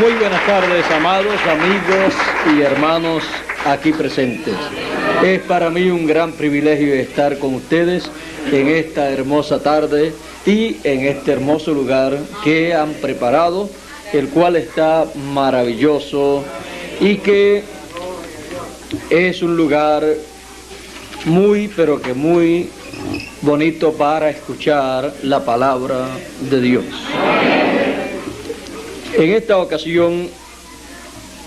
Muy buenas tardes, amados amigos y hermanos aquí presentes. Es para mí un gran privilegio estar con ustedes en esta hermosa tarde y en este hermoso lugar que han preparado, el cual está maravilloso y que es un lugar muy, pero que muy bonito para escuchar la palabra de Dios. En esta ocasión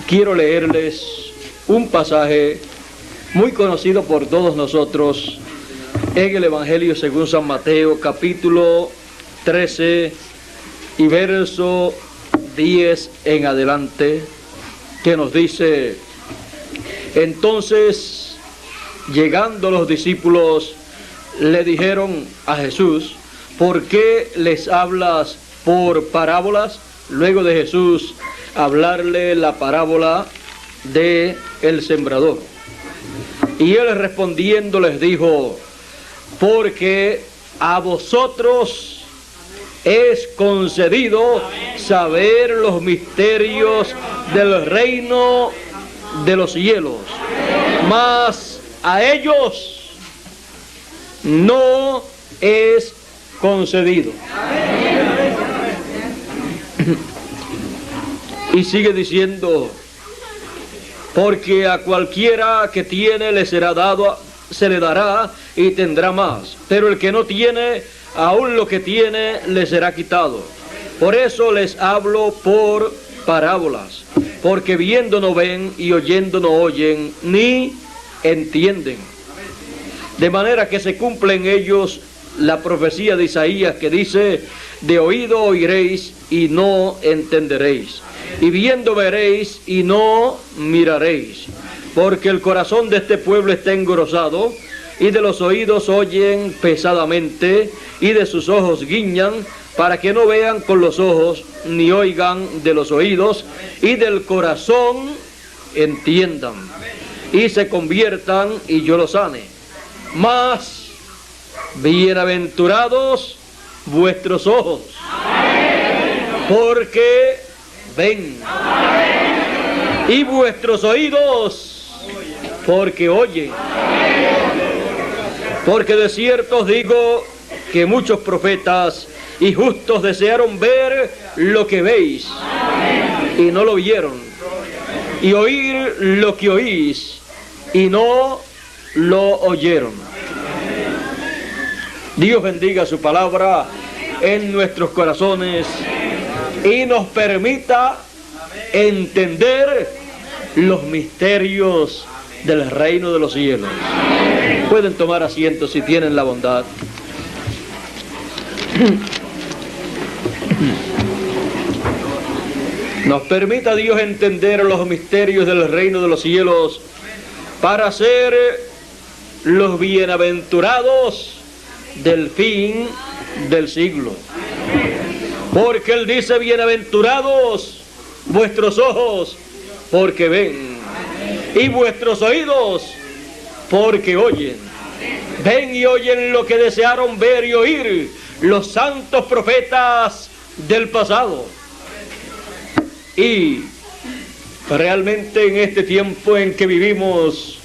quiero leerles un pasaje muy conocido por todos nosotros en el Evangelio según San Mateo, capítulo 13 y verso 10 en adelante, que nos dice: entonces, llegando los discípulos, le dijeron a Jesús: ¿por qué les hablas por parábolas? Luego de Jesús hablarle la parábola de el sembrador. Y él respondiendo les dijo: porque a vosotros es concedido saber los misterios del reino de los cielos, mas a ellos no es concedido. Y sigue diciendo: porque a cualquiera que tiene le será dado, se le dará y tendrá más, pero el que no tiene, aún lo que tiene le será quitado. Por eso les hablo por parábolas, porque viendo no ven y oyendo no oyen, ni entienden. De manera que se cumple en ellos la profecía de Isaías, que dice: de oído oiréis y no entenderéis, y viendo veréis y no miraréis, porque el corazón de este pueblo está engrosado, y de los oídos oyen pesadamente, y de sus ojos guiñan, para que no vean con los ojos, ni oigan de los oídos, y del corazón entiendan, y se conviertan, y yo los sane. Mas bienaventurados vuestros ojos, porque ven, y vuestros oídos, porque oyen. Porque de cierto os digo que muchos profetas y justos desearon ver lo que veis y no lo vieron, y oír lo que oís y no lo oyeron. Dios bendiga su palabra en nuestros corazones y nos permita entender los misterios del reino de los cielos. Pueden tomar asiento si tienen la bondad. Nos permita Dios entender los misterios del reino de los cielos para ser los bienaventurados del fin del siglo. Porque Él dice: bienaventurados vuestros ojos, porque ven, y vuestros oídos, porque oyen. Ven y oyen lo que desearon ver y oír los santos profetas del pasado. Y realmente en este tiempo en que vivimos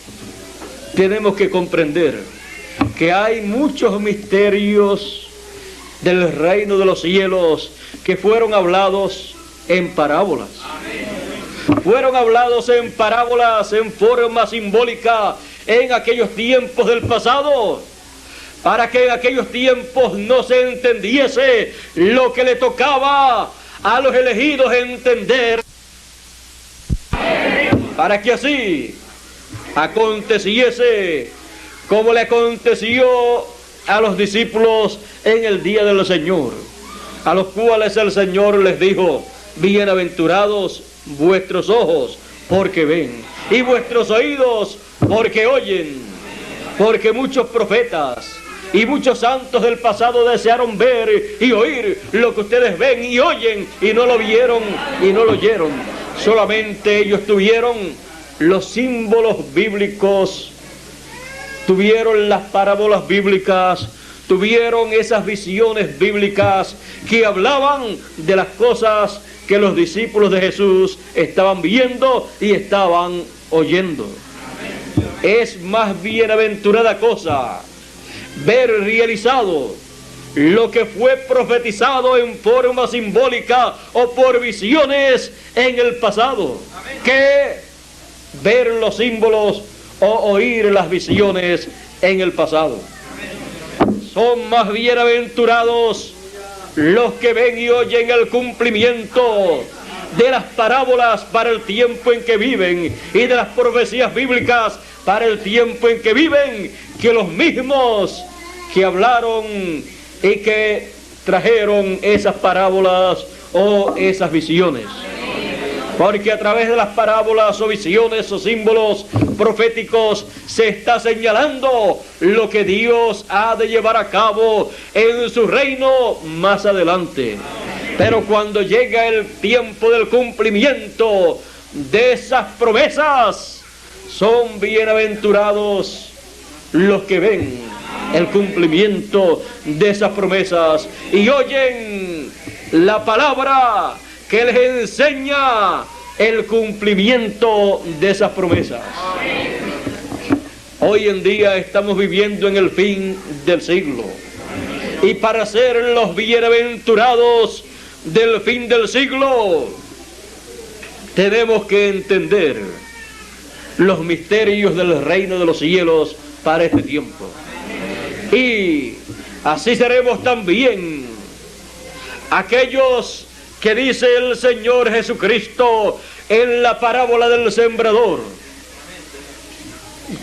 tenemos que comprender que hay muchos misterios del reino de los cielos que fueron hablados en parábolas. Fueron hablados en parábolas en forma simbólica en aquellos tiempos del pasado, para que en aquellos tiempos no se entendiese lo que le tocaba a los elegidos entender, para que así aconteciese como le aconteció a los discípulos en el día del Señor, a los cuales el Señor les dijo: bienaventurados vuestros ojos, porque ven, y vuestros oídos, porque oyen. Porque muchos profetas y muchos santos del pasado desearon ver y oír lo que ustedes ven y oyen, y no lo vieron y no lo oyeron. Solamente ellos tuvieron los símbolos bíblicos, tuvieron las parábolas bíblicas, tuvieron esas visiones bíblicas que hablaban de las cosas que los discípulos de Jesús estaban viendo y estaban oyendo. Es más bienaventurada cosa ver realizado lo que fue profetizado en forma simbólica o por visiones en el pasado, que ver los símbolos o oír las visiones en el pasado. Son más bienaventurados los que ven y oyen el cumplimiento de las parábolas para el tiempo en que viven y de las profecías bíblicas para el tiempo en que viven, que los mismos que hablaron y que trajeron esas parábolas o esas visiones. Porque a través de las parábolas o visiones o símbolos proféticos se está señalando lo que Dios ha de llevar a cabo en su reino más adelante. Pero cuando llega el tiempo del cumplimiento de esas promesas, son bienaventurados los que ven el cumplimiento de esas promesas y oyen la palabra que les enseña el cumplimiento de esas promesas. Hoy en día estamos viviendo en el fin del siglo, y para ser los bienaventurados del fin del siglo tenemos que entender los misterios del reino de los cielos para este tiempo. Y así seremos también aquellos que dice el Señor Jesucristo en la parábola del sembrador,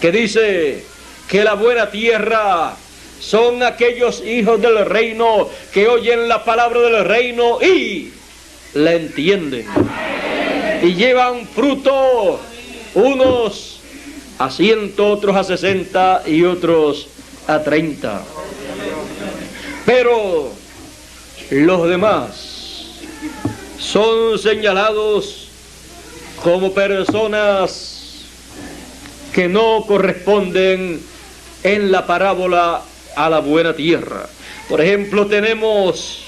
que dice que la buena tierra son aquellos hijos del reino que oyen la palabra del reino y la entienden y llevan fruto, unos a 100, otros a 60 y otros a 30. Pero los demás son señalados como personas que no corresponden en la parábola a la buena tierra. Por ejemplo, tenemos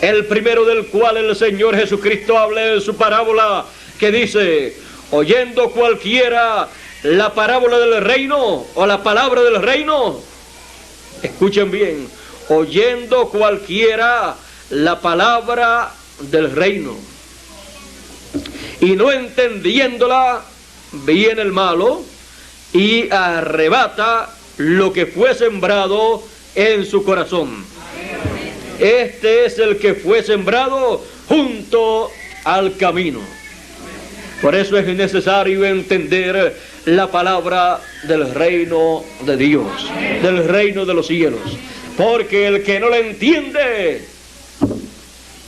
el primero del cual el Señor Jesucristo habla en su parábola, que dice: oyendo cualquiera la parábola del reino o la palabra del reino, escuchen bien, oyendo cualquiera la palabra del reino y no entendiéndola, viene el malo y arrebata lo que fue sembrado en su corazón. Este es el que fue sembrado junto al camino. Por eso es necesario entender la palabra del reino de Dios, del reino de los cielos, porque el que no la entiende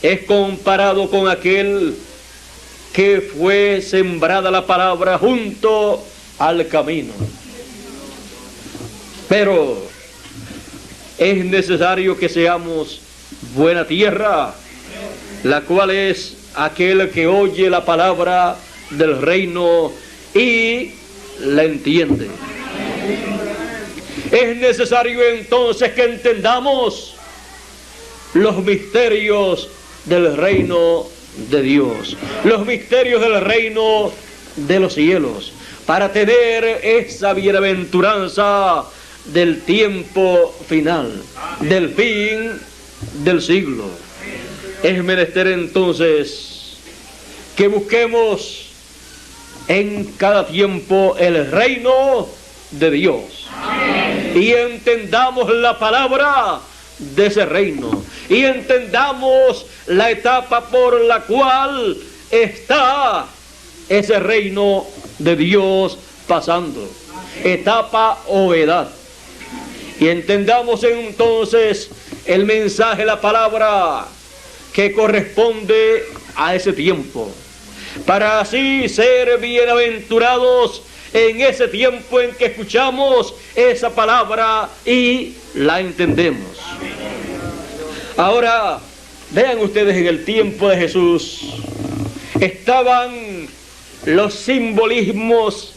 es comparado con aquel que fue sembrada la palabra junto al camino. Pero es necesario que seamos buena tierra, la cual es aquel que oye la palabra del reino y la entiende. Es necesario entonces que entendamos los misterios del reino de Dios, los misterios del reino de los cielos, para tener esa bienaventuranza del tiempo final, del fin del siglo. Es menester entonces que busquemos en cada tiempo el reino de Dios y entendamos la palabra de ese reino y entendamos la etapa por la cual está ese reino de Dios pasando, etapa o edad, y entendamos entonces el mensaje, la palabra que corresponde a ese tiempo, para así ser bienaventurados en ese tiempo en que escuchamos esa palabra y la entendemos. Ahora, vean ustedes, en el tiempo de Jesús estaban los simbolismos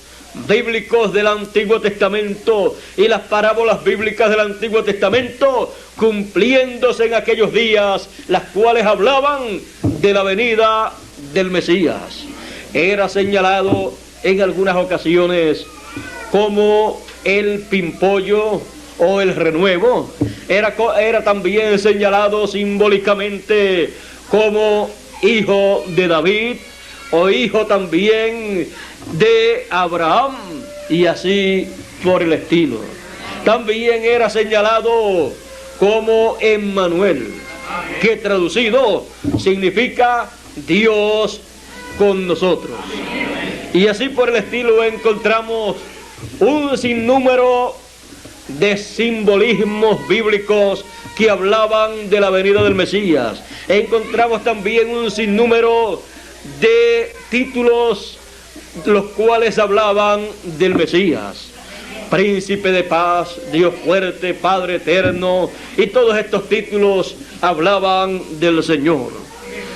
bíblicos del Antiguo Testamento y las parábolas bíblicas del Antiguo Testamento cumpliéndose en aquellos días, las cuales hablaban de la venida del Mesías. Era señalado en algunas ocasiones como el pimpollo o el renuevo. Era también señalado simbólicamente como hijo de David o hijo también de Abraham, y así por el estilo. También era señalado como Emmanuel, que traducido significa Dios con nosotros. Y así por el estilo encontramos un sinnúmero de simbolismos bíblicos que hablaban de la venida del Mesías. Encontramos también un sinnúmero de títulos los cuales hablaban del Mesías: Príncipe de paz, Dios fuerte, Padre eterno, y todos estos títulos hablaban del Señor.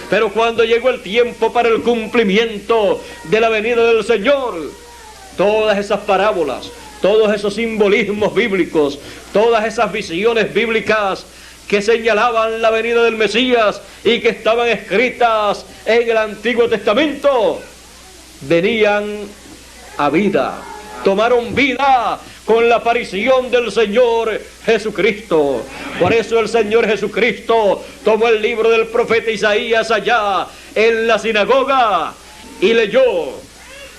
Pero cuando llegó el tiempo para el cumplimiento de la venida del Señor, todas esas parábolas, todos esos simbolismos bíblicos, todas esas visiones bíblicas que señalaban la venida del Mesías y que estaban escritas en el Antiguo Testamento, venían a vida, tomaron vida con la aparición del Señor Jesucristo. Por eso el Señor Jesucristo tomó el libro del profeta Isaías allá en la sinagoga y leyó: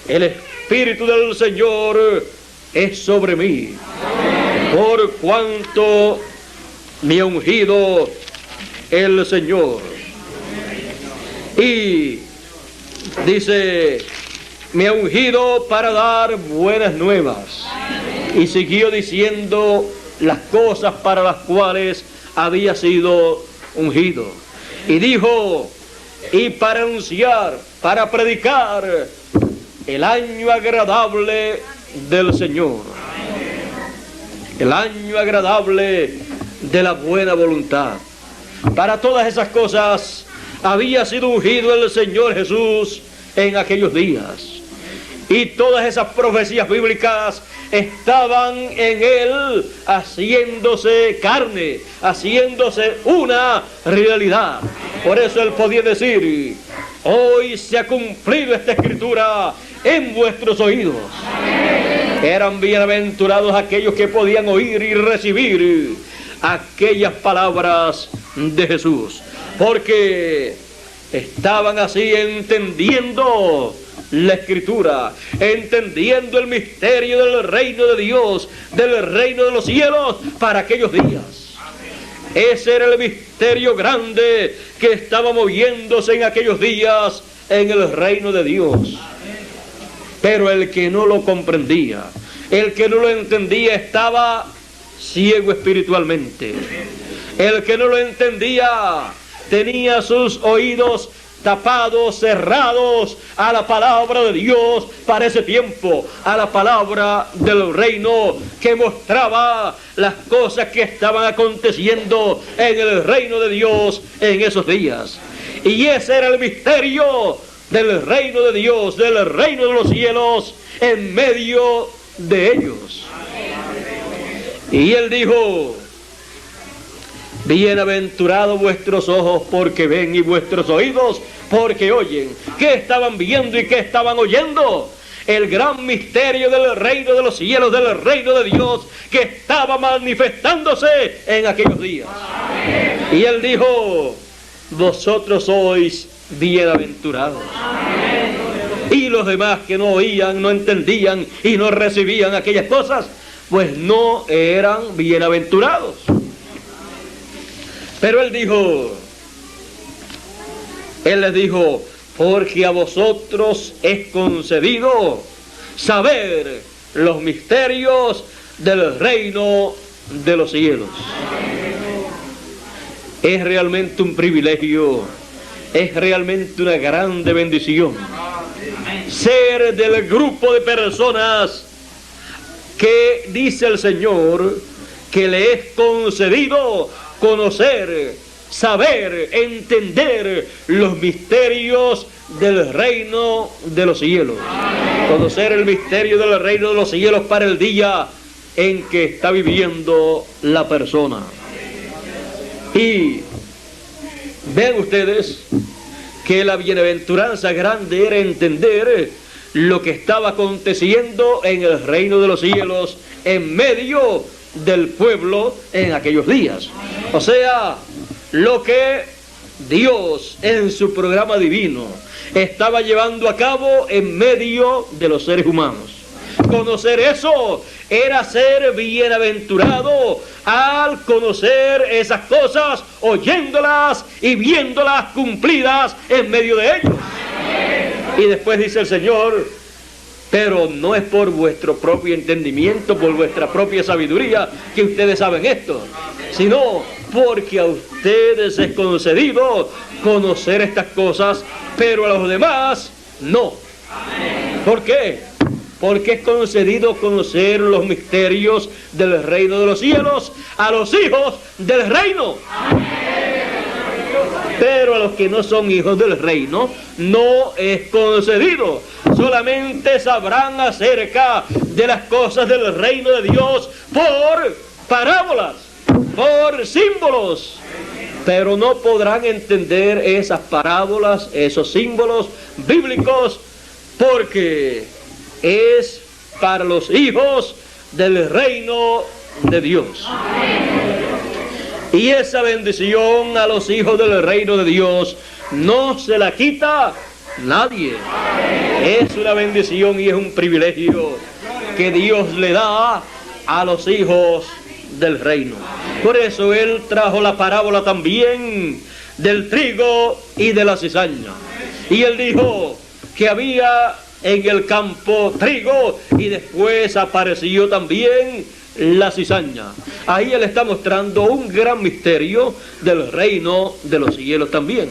el Espíritu del Señor es sobre mí, por cuanto me ha ungido el Señor. Y dice: me ha ungido para dar buenas nuevas. Y siguió diciendo las cosas para las cuales había sido ungido. Y dijo: y para anunciar, para predicar el año agradable del Señor, el año agradable de la buena voluntad. Para todas esas cosas había sido ungido el Señor Jesús en aquellos días. Y todas esas profecías bíblicas estaban en Él haciéndose carne, haciéndose una realidad. Por eso Él podía decir: hoy se ha cumplido esta escritura en vuestros oídos. Eran bienaventurados aquellos que podían oír y recibir aquellas palabras de Jesús, porque estaban así entendiendo la escritura, entendiendo el misterio del reino de Dios, del reino de los cielos para aquellos días. Ese era el misterio grande que estaba moviéndose en aquellos días en el reino de Dios. Pero el que no lo comprendía, el que no lo entendía, estaba ciego espiritualmente. El que no lo entendía tenía sus oídos tapados, cerrados a la palabra de Dios para ese tiempo, a la palabra del reino que mostraba las cosas que estaban aconteciendo en el reino de Dios en esos días. Y ese era el misterio del reino de Dios, del reino de los cielos en medio de ellos. Y Él dijo: bienaventurados vuestros ojos porque ven y vuestros oídos porque oyen. ¿Qué estaban viendo y qué estaban oyendo? El gran misterio del reino de los cielos, del reino de Dios que estaba manifestándose en aquellos días. Y Él dijo: vosotros sois bienaventurados. Y los demás que no oían, no entendían y no recibían aquellas cosas, pues no eran bienaventurados. Pero Él les dijo: porque a vosotros es concedido saber los misterios del reino de los cielos. Es realmente un privilegio, es realmente una grande bendición ser del grupo de personas que dice el Señor que le es concedido conocer, saber, entender los misterios del reino de los cielos. Conocer el misterio del reino de los cielos para el día en que está viviendo la persona. Y vean ustedes que la bienaventuranza grande era entender lo que estaba aconteciendo en el reino de los cielos en medio del pueblo en aquellos días. O sea, lo que Dios en su programa divino estaba llevando a cabo en medio de los seres humanos. Conocer eso era ser bienaventurado al conocer esas cosas, oyéndolas y viéndolas cumplidas en medio de ellos. Y después dice el Señor, pero no es por vuestro propio entendimiento, por vuestra propia sabiduría que ustedes saben esto, sino porque a ustedes es concedido conocer estas cosas, pero a los demás no. ¿Por qué? Porque es concedido conocer los misterios del reino de los cielos a los hijos del reino. Pero a los que no son hijos del reino no es concedido. Solamente sabrán acerca de las cosas del reino de Dios por parábolas, por símbolos. Pero no podrán entender esas parábolas, esos símbolos bíblicos, porque es para los hijos del reino de Dios. Y esa bendición a los hijos del reino de Dios no se la quita nadie. Es una bendición y es un privilegio que Dios le da a los hijos del reino. Por eso Él trajo la parábola también del trigo y de la cizaña. Y Él dijo que había en el campo trigo y después apareció también la cizaña. Ahí Él está mostrando un gran misterio del reino de los cielos también.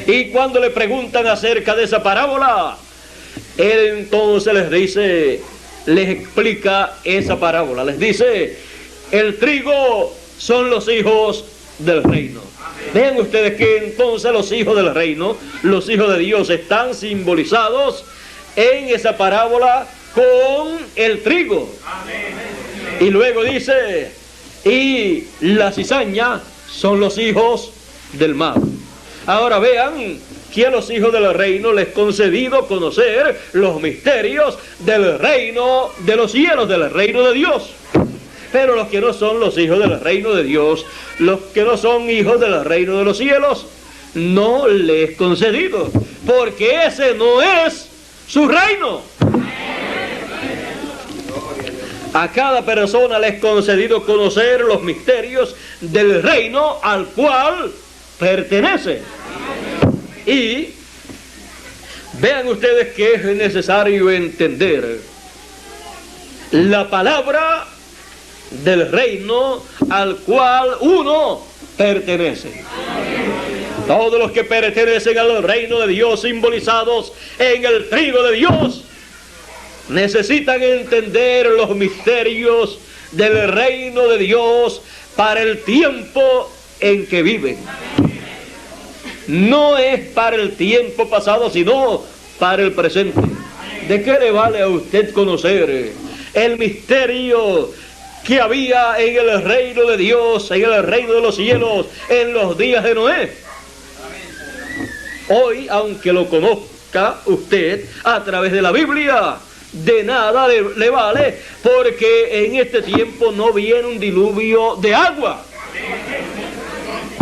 Y cuando le preguntan acerca de esa parábola, Él entonces les explica esa parábola. Les dice, el trigo son los hijos del reino. Vean ustedes que entonces los hijos del reino, los hijos de Dios, están simbolizados en esa parábola con el trigo. Y luego dice, y la cizaña son los hijos del mar. Ahora vean que a los hijos del reino les concedido conocer los misterios del reino de los cielos, del reino de Dios. Pero los que no son los hijos del reino de Dios, los que no son hijos del reino de los cielos, no les concedido, porque ese no es su reino. A cada persona le es concedido conocer los misterios del reino al cual pertenece. Y vean ustedes que es necesario entender la palabra del reino al cual uno pertenece. Todos los que pertenecen al reino de Dios, simbolizados en el trigo de Dios, necesitan entender los misterios del reino de Dios para el tiempo en que viven. No es para el tiempo pasado, sino para el presente. ¿De qué le vale a usted conocer el misterio que había en el reino de Dios, en el reino de los cielos, en los días de Noé? Hoy, aunque lo conozca usted a través de la Biblia, de nada le vale, porque en este tiempo no viene un diluvio de agua.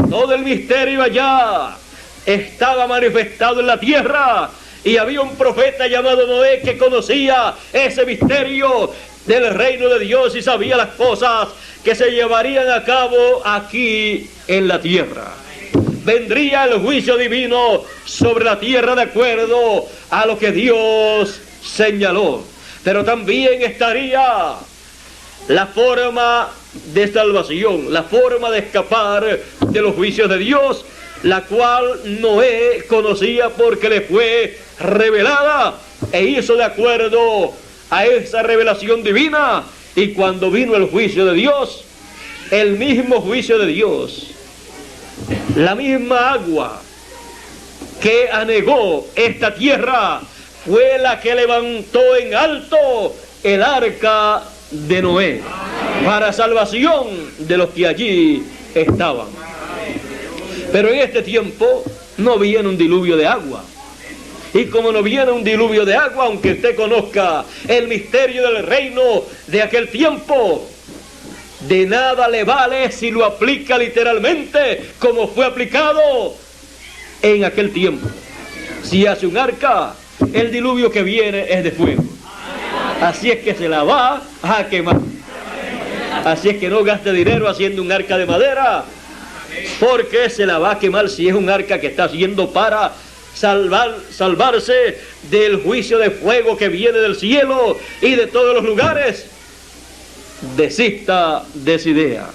Todo el misterio allá estaba manifestado en la tierra, y había un profeta llamado Noé que conocía ese misterio del reino de Dios y sabía las cosas que se llevarían a cabo aquí en la tierra. Vendría el juicio divino sobre la tierra de acuerdo a lo que Dios señaló, pero también estaría la forma de salvación, la forma de escapar de los juicios de Dios, la cual Noé conocía porque le fue revelada e hizo de acuerdo a esa revelación divina. Y cuando vino el juicio de Dios, el mismo juicio de Dios, la misma agua que anegó esta tierra, fue la que levantó en alto el arca de Noé para salvación de los que allí estaban. Pero en este tiempo no viene un diluvio de agua. Y como no viene un diluvio de agua, aunque usted conozca el misterio del reino de aquel tiempo, de nada le vale si lo aplica literalmente como fue aplicado en aquel tiempo. Si hace un arca, el diluvio que viene es de fuego. Así es que se la va a quemar. Así es que no gaste dinero haciendo un arca de madera, porque se la va a quemar si es un arca que está haciendo para salvarse del juicio de fuego que viene del cielo y de todos los lugares. Desista de esa idea.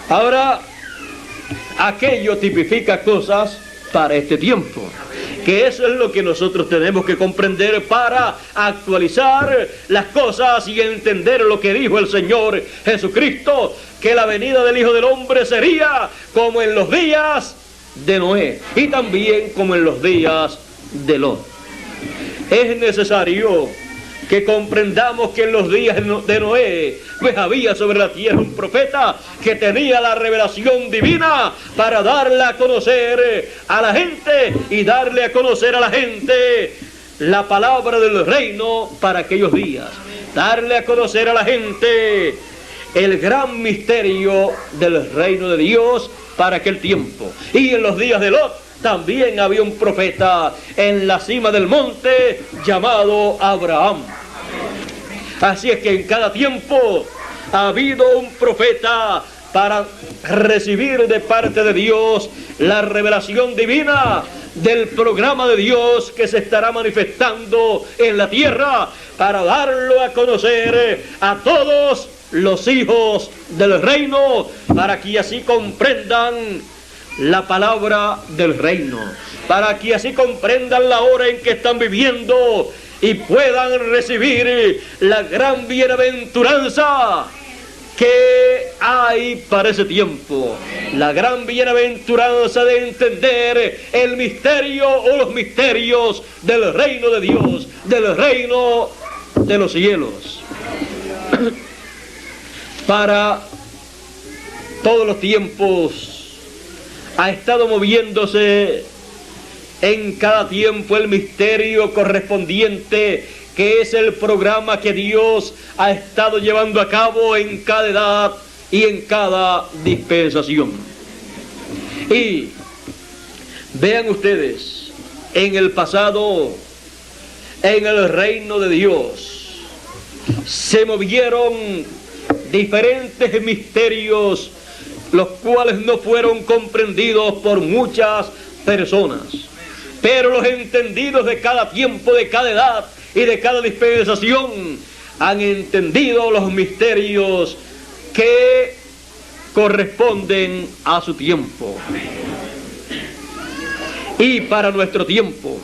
Ahora, aquello tipifica cosas para este tiempo, que eso es lo que nosotros tenemos que comprender para actualizar las cosas y entender lo que dijo el Señor Jesucristo, que la venida del Hijo del Hombre sería como en los días de Noé y también como en los días de Lot. Es necesario que comprendamos que en los días de Noé pues había sobre la tierra un profeta que tenía la revelación divina para darla a conocer a la gente y darle a conocer a la gente la palabra del reino para aquellos días, darle a conocer a la gente el gran misterio del reino de Dios para aquel tiempo. Y en los días de Lot también había un profeta en la cima del monte llamado Abraham. Así es que en cada tiempo ha habido un profeta para recibir de parte de Dios la revelación divina del programa de Dios que se estará manifestando en la tierra para darlo a conocer a todos los hijos del reino, para que así comprendan la palabra del reino, para que así comprendan la hora en que están viviendo y puedan recibir la gran bienaventuranza que hay para ese tiempo. La gran bienaventuranza de entender el misterio o los misterios del reino de Dios, del reino de los cielos. Para todos los tiempos ha estado moviéndose en cada tiempo el misterio correspondiente, que es el programa que Dios ha estado llevando a cabo en cada edad y en cada dispensación. Y vean ustedes, en el pasado, en el reino de Dios, se movieron diferentes misterios, los cuales no fueron comprendidos por muchas personas. Pero los entendidos de cada tiempo, de cada edad y de cada dispensación han entendido los misterios que corresponden a su tiempo. Y para nuestro tiempo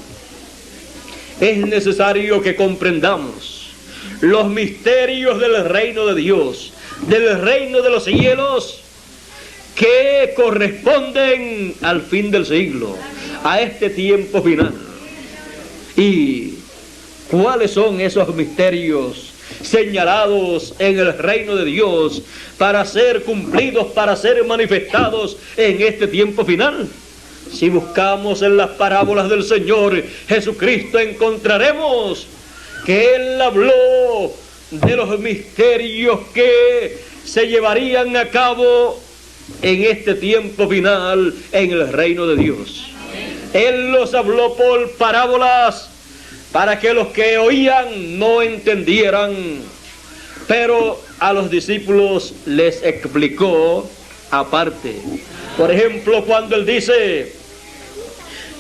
es necesario que comprendamos los misterios del reino de Dios, del reino de los cielos, que corresponden al fin del siglo, a este tiempo final. ¿Y cuáles son esos misterios señalados en el reino de Dios para ser cumplidos, para ser manifestados en este tiempo final? Si buscamos en las parábolas del Señor Jesucristo, encontraremos que Él habló de los misterios que se llevarían a cabo en este tiempo final en el reino de Dios. Él los habló por parábolas para que los que oían no entendieran, pero a los discípulos les explicó aparte. Por ejemplo, cuando Él dice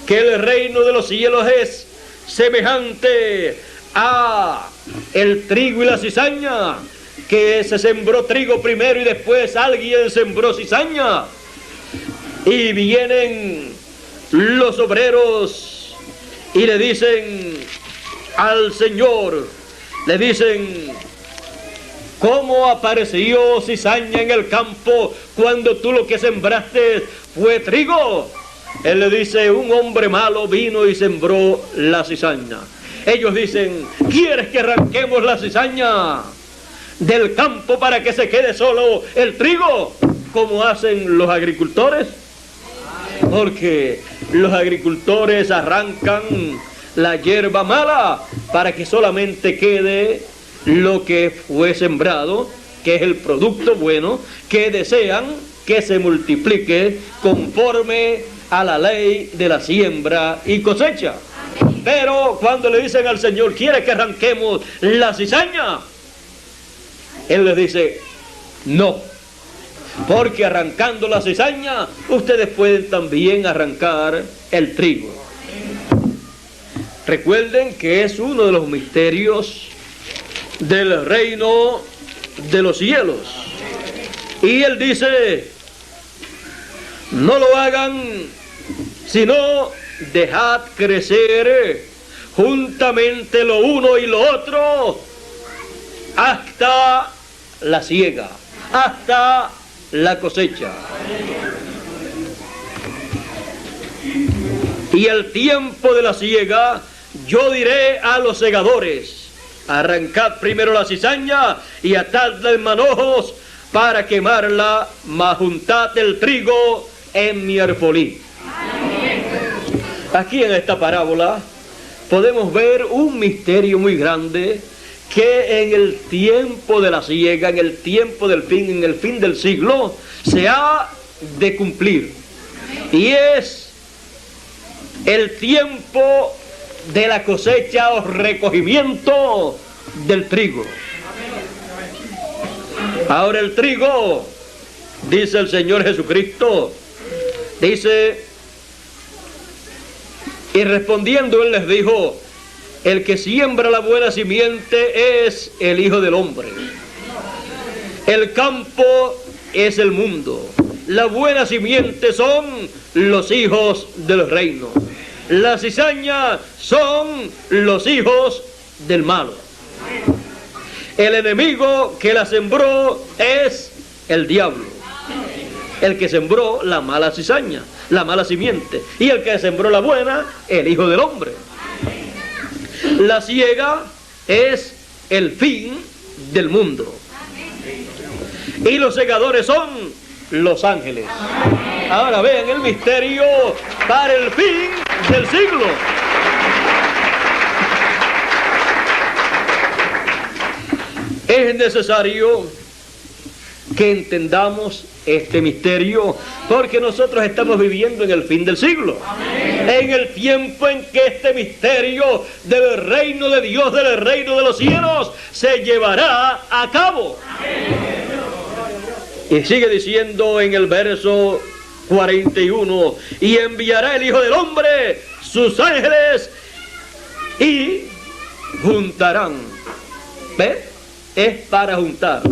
que el reino de los cielos es semejante a el trigo y la cizaña, que se sembró trigo primero y después alguien sembró cizaña, y vienen los obreros y le dicen al Señor, le dicen: ¿cómo apareció cizaña en el campo cuando tú lo que sembraste fue trigo? Él le dice: un hombre malo vino y sembró la cizaña. Ellos dicen: ¿quieres que arranquemos la cizaña del campo para que se quede solo el trigo, como hacen los agricultores? porque los agricultores arrancan la hierba mala para que solamente quede lo que fue sembrado, que es el producto bueno, que desean que se multiplique conforme a la ley de la siembra y cosecha. Pero cuando le dicen al Señor, ¿quiere que arranquemos la cizaña? Él les dice, no, porque arrancando la cizaña, ustedes pueden también arrancar el trigo. Recuerden que es uno de los misterios del reino de los cielos. Y Él dice, no lo hagan, sino dejad crecer juntamente lo uno y lo otro hasta la siega, hasta la cosecha. Y el tiempo de la siega, yo diré a los segadores, arrancad primero la cizaña y atadla en manojos para quemarla, mas juntad el trigo en mi arbolí. Aquí en esta parábola podemos ver un misterio muy grande, que en el tiempo de la siega, en el tiempo del fin, en el fin del siglo, se ha de cumplir. Y es el tiempo de la cosecha o recogimiento del trigo. Ahora el trigo, dice el Señor Jesucristo, dice, y respondiendo Él les dijo, el que siembra la buena simiente es el Hijo del Hombre. El campo es el mundo. La buena simiente son los hijos del reino. La cizaña son los hijos del malo. El enemigo que la sembró es el diablo. El que sembró la mala cizaña, la mala simiente. Y el que sembró la buena, el Hijo del Hombre. La siega es el fin del mundo. Y los segadores son los ángeles. Ahora vean el misterio para el fin del siglo. Es necesario que entendamos este misterio, porque nosotros estamos viviendo en el fin del siglo. En el tiempo en que este misterio del reino de Dios, del reino de los cielos, se llevará a cabo. Y sigue diciendo en el verso 41, y enviará el Hijo del Hombre sus ángeles y juntarán. ¿Ves? Es para juntar.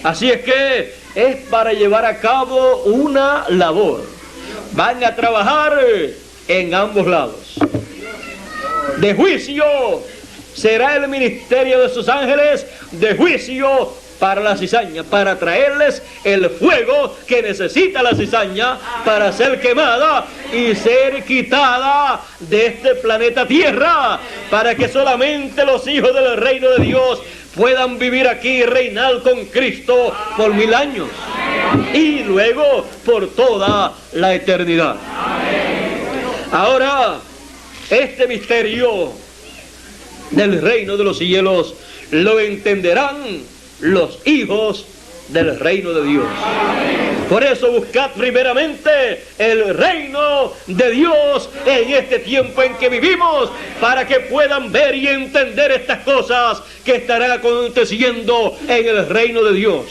Así es que es para llevar a cabo una labor. Van a trabajar en ambos lados. De juicio será el ministerio de sus ángeles, de juicio para la cizaña, para traerles el fuego que necesita la cizaña para ser quemada y ser quitada de este planeta Tierra, para que solamente los hijos del reino de Dios puedan vivir aquí y reinar con Cristo por 1000 años y luego por toda la eternidad. Ahora, este misterio del reino de los cielos lo entenderán los hijos del reino de Dios. Por eso buscad primeramente el reino de Dios en este tiempo en que vivimos, para que puedan ver y entender estas cosas que estarán aconteciendo en el reino de Dios.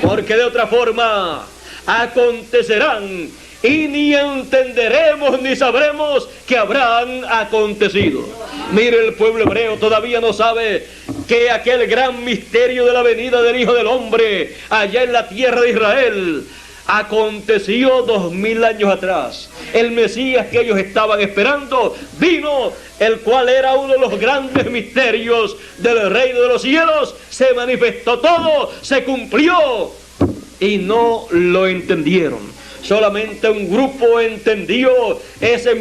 Porque de otra forma acontecerán y ni entenderemos ni sabremos que habrán acontecido. Mire, el pueblo hebreo todavía no sabe que aquel gran misterio de la venida del Hijo del Hombre allá en la tierra de Israel aconteció 2000 años atrás. El Mesías que ellos estaban esperando vino, el cual era uno de los grandes misterios del reino de los cielos. Se manifestó todo, se cumplió y no lo entendieron. Solamente un grupo entendió ese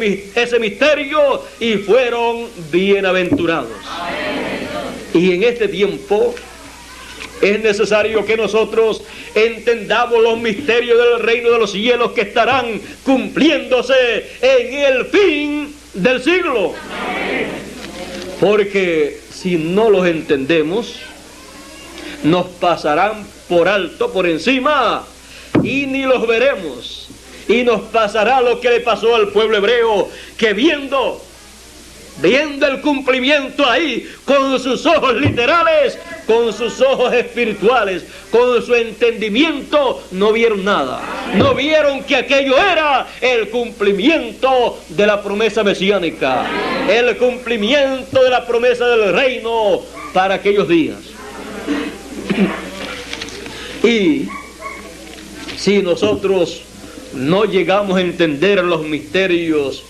misterio y fueron bienaventurados. Y en este tiempo Es necesario que nosotros entendamos los misterios del reino de los cielos que estarán cumpliéndose en el fin del siglo. Porque si no los entendemos, nos pasarán por alto, por encima, y ni los veremos. Y nos pasará lo que le pasó al pueblo hebreo, que viendo el cumplimiento ahí, con sus ojos literales, con sus ojos espirituales, con su entendimiento, no vieron nada. No vieron que aquello era el cumplimiento de la promesa mesiánica, el cumplimiento de la promesa del reino para aquellos días. Y si nosotros no llegamos a entender los misterios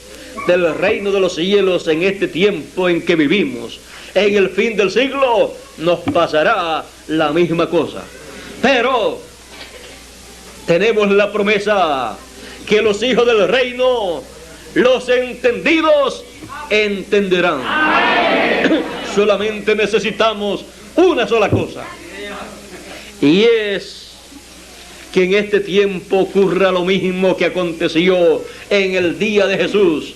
del reino de los cielos en este tiempo en que vivimos, en el fin del siglo, nos pasará la misma cosa. Pero tenemos la promesa que los hijos del reino, los entendidos, entenderán. Solamente necesitamos una sola cosa, y es que en este tiempo ocurra lo mismo que aconteció en el día de Jesús,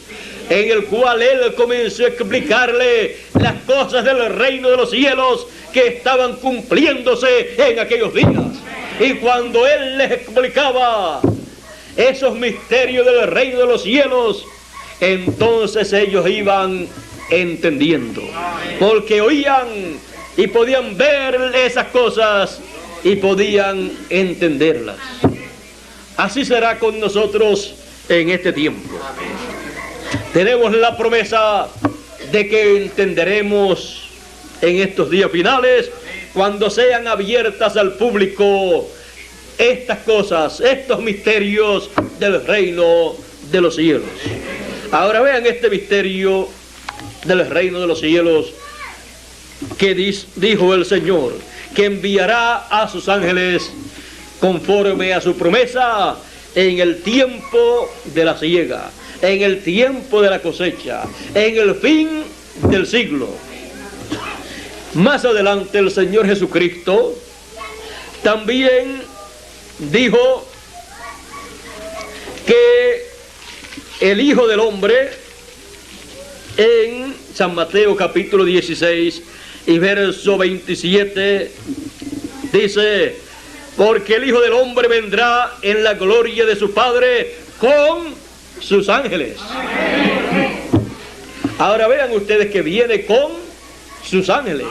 en el cual Él comenzó a explicarle las cosas del reino de los cielos que estaban cumpliéndose en aquellos días. Y cuando Él les explicaba esos misterios del reino de los cielos, entonces ellos iban entendiendo, porque oían y podían ver esas cosas y podían entenderlas. Así será con nosotros en este tiempo. Tenemos la promesa de que entenderemos en estos días finales, cuando sean abiertas al público estas cosas, estos misterios del reino de los cielos. Ahora vean este misterio del reino de los cielos que dijo el Señor, que enviará a sus ángeles conforme a su promesa en el tiempo de la siega, en el tiempo de la cosecha, en el fin del siglo. Más adelante el Señor Jesucristo también dijo que el Hijo del Hombre, en San Mateo capítulo 16 y verso 27, dice: porque el Hijo del Hombre vendrá en la gloria de su Padre con sus ángeles. Ahora vean ustedes que viene con sus ángeles.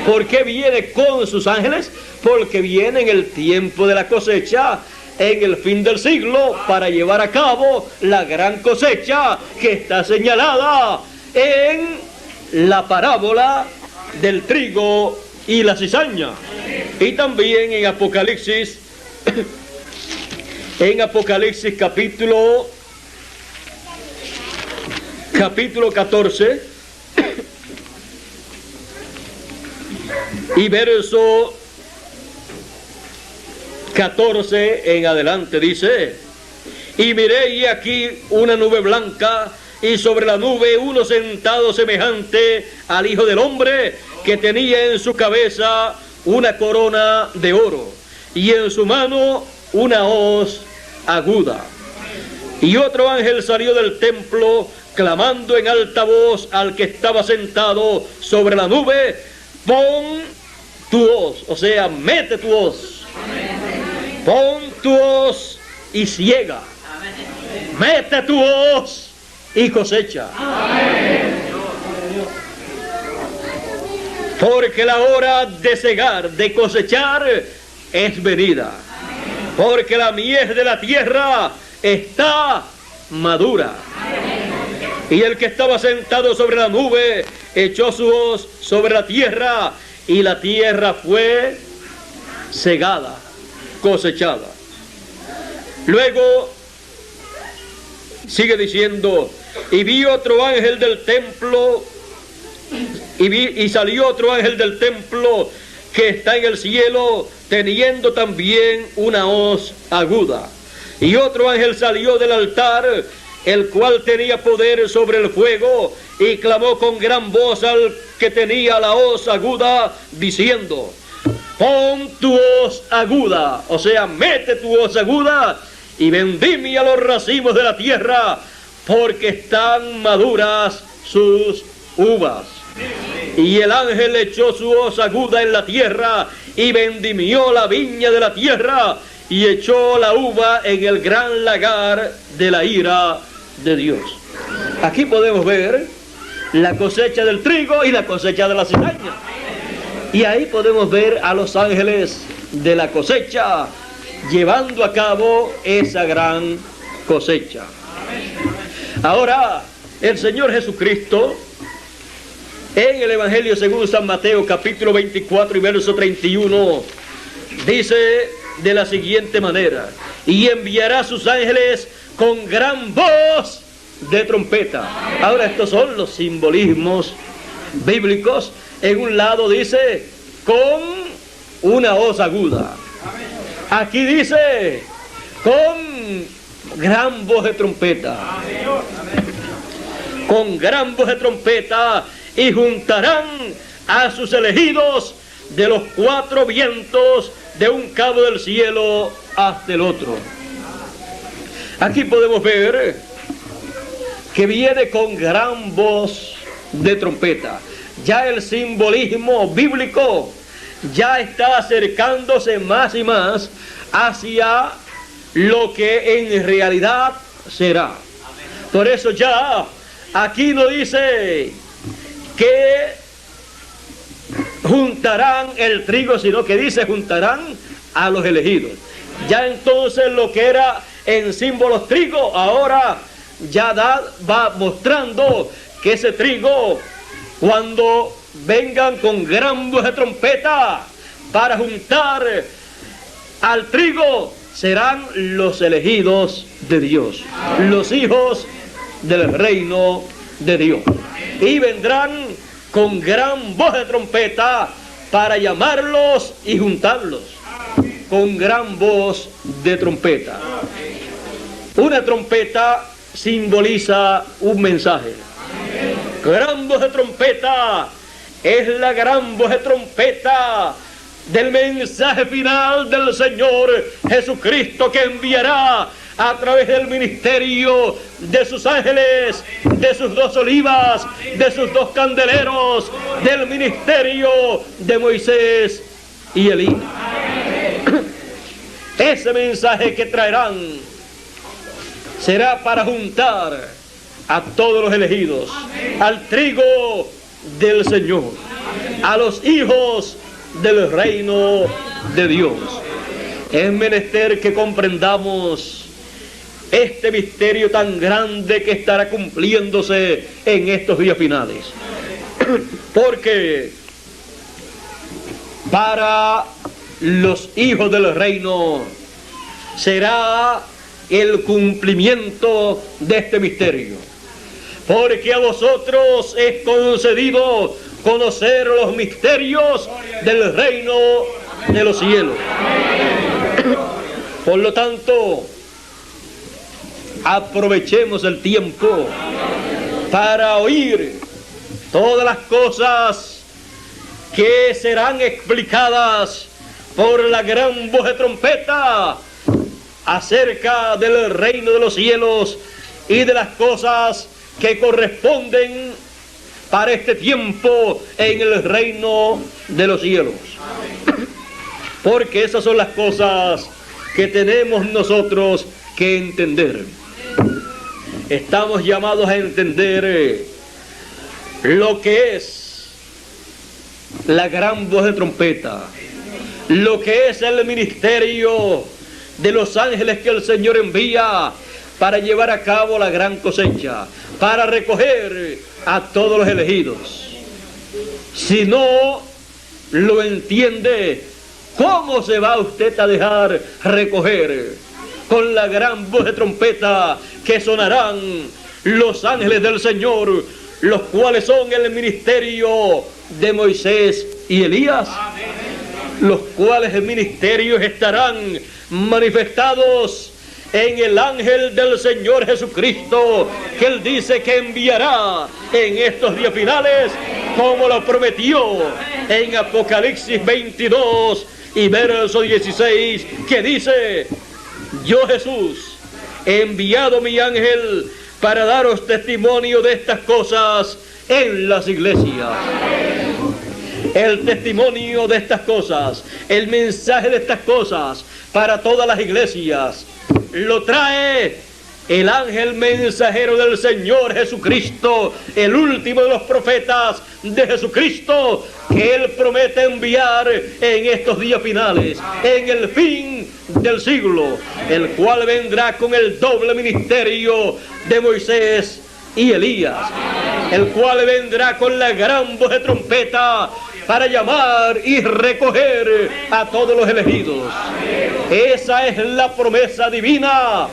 ¿Por qué viene con sus ángeles? Porque viene en el tiempo de la cosecha, en el fin del siglo, para llevar a cabo la gran cosecha que está señalada en la parábola del trigo y la cizaña. Y también en Apocalipsis capítulo 14 y verso 14 en adelante, dice: y miré y aquí una nube blanca, y sobre la nube uno sentado semejante al Hijo del Hombre, que tenía en su cabeza una corona de oro, y en su mano una hoz aguda. Y otro ángel salió del templo, clamando en alta voz al que estaba sentado sobre la nube: pon tu hoz, o sea, mete tu hoz. Pon tu hoz y ciega. Mete tu hoz y cosecha. Porque la hora de cegar, de cosechar, es venida. Porque la mies de la tierra está madura. Y el que estaba sentado sobre la nube echó su hoz sobre la tierra, y la tierra fue cegada, cosechada. Luego sigue diciendo: y vi otro ángel del templo, y salió otro ángel del templo que está en el cielo, teniendo también una hoz aguda. Y otro ángel salió del altar, el cual tenía poder sobre el fuego, y clamó con gran voz al que tenía la hoz aguda, diciendo: pon tu hoz aguda, o sea, mete tu hoz aguda y vendimia los racimos de la tierra, porque están maduras sus uvas. Y el ángel echó su hoz aguda en la tierra y vendimió la viña de la tierra y echó la uva en el gran lagar de la ira de Dios. Aquí podemos ver la cosecha del trigo y la cosecha de la cizaña. Y ahí podemos ver a los ángeles de la cosecha llevando a cabo esa gran cosecha. Ahora, el Señor Jesucristo, en el Evangelio según San Mateo, capítulo 24 y verso 31, dice de la siguiente manera: y enviará sus ángeles con gran voz de trompeta. Ahora, estos son los simbolismos bíblicos. En un lado dice con una voz aguda. Aquí dice con gran voz de trompeta. Con gran voz de trompeta, y juntarán a sus elegidos de los cuatro vientos, de un cabo del cielo hasta el otro. Aquí podemos ver que viene con gran voz de trompeta. Ya el simbolismo bíblico ya está acercándose más y más hacia lo que en realidad será. Por eso ya aquí no dice que juntarán el trigo, sino que dice juntarán a los elegidos. Ya entonces lo que era en símbolos trigo, ahora ya va mostrando que ese trigo, cuando vengan con gran voz de trompeta para juntar al trigo, serán los elegidos de Dios, los hijos del reino de Dios. Y vendrán con gran voz de trompeta para llamarlos y juntarlos. Con gran voz de trompeta. Una trompeta simboliza un mensaje. Gran voz de trompeta es la gran voz de trompeta del mensaje final del Señor Jesucristo, que enviará a través del ministerio de sus ángeles, de sus dos olivas, de sus dos candeleros, del ministerio de Moisés y Elías. Ese mensaje que traerán será para juntar a todos los elegidos, al trigo del Señor, a los hijos del reino de Dios. Es menester que comprendamos este misterio tan grande que estará cumpliéndose en estos días finales. Porque para los hijos del reino será el cumplimiento de este misterio. Porque a vosotros es concedido conocer los misterios del reino de los cielos. Por lo tanto, aprovechemos el tiempo para oír todas las cosas que serán explicadas por la gran voz de trompeta acerca del reino de los cielos y de las cosas que corresponden para este tiempo en el reino de los cielos. Porque esas son las cosas que tenemos nosotros que entender. Estamos llamados a entender lo que es la gran voz de trompeta, lo que es el ministerio de los ángeles que el Señor envía para llevar a cabo la gran cosecha, para recoger a todos los elegidos. Si no lo entiende, ¿cómo se va usted a dejar recoger con la gran voz de trompeta que sonarán los ángeles del Señor, los cuales son el ministerio de Moisés y Elías? Los cuales ministerios estarán manifestados en el ángel del Señor Jesucristo, que Él dice que enviará en estos días finales, como lo prometió en Apocalipsis 22 y verso 16, que dice: yo, Jesús, he enviado mi ángel para daros testimonio de estas cosas en las iglesias. El testimonio de estas cosas, el mensaje de estas cosas para todas las iglesias, lo trae el ángel mensajero del Señor Jesucristo, el último de los profetas de Jesucristo, que Él promete enviar en estos días finales, en el fin del siglo, el cual vendrá con el doble ministerio de Moisés y Elías, el cual vendrá con la gran voz de trompeta para llamar y recoger a todos los elegidos. Esa es la promesa divina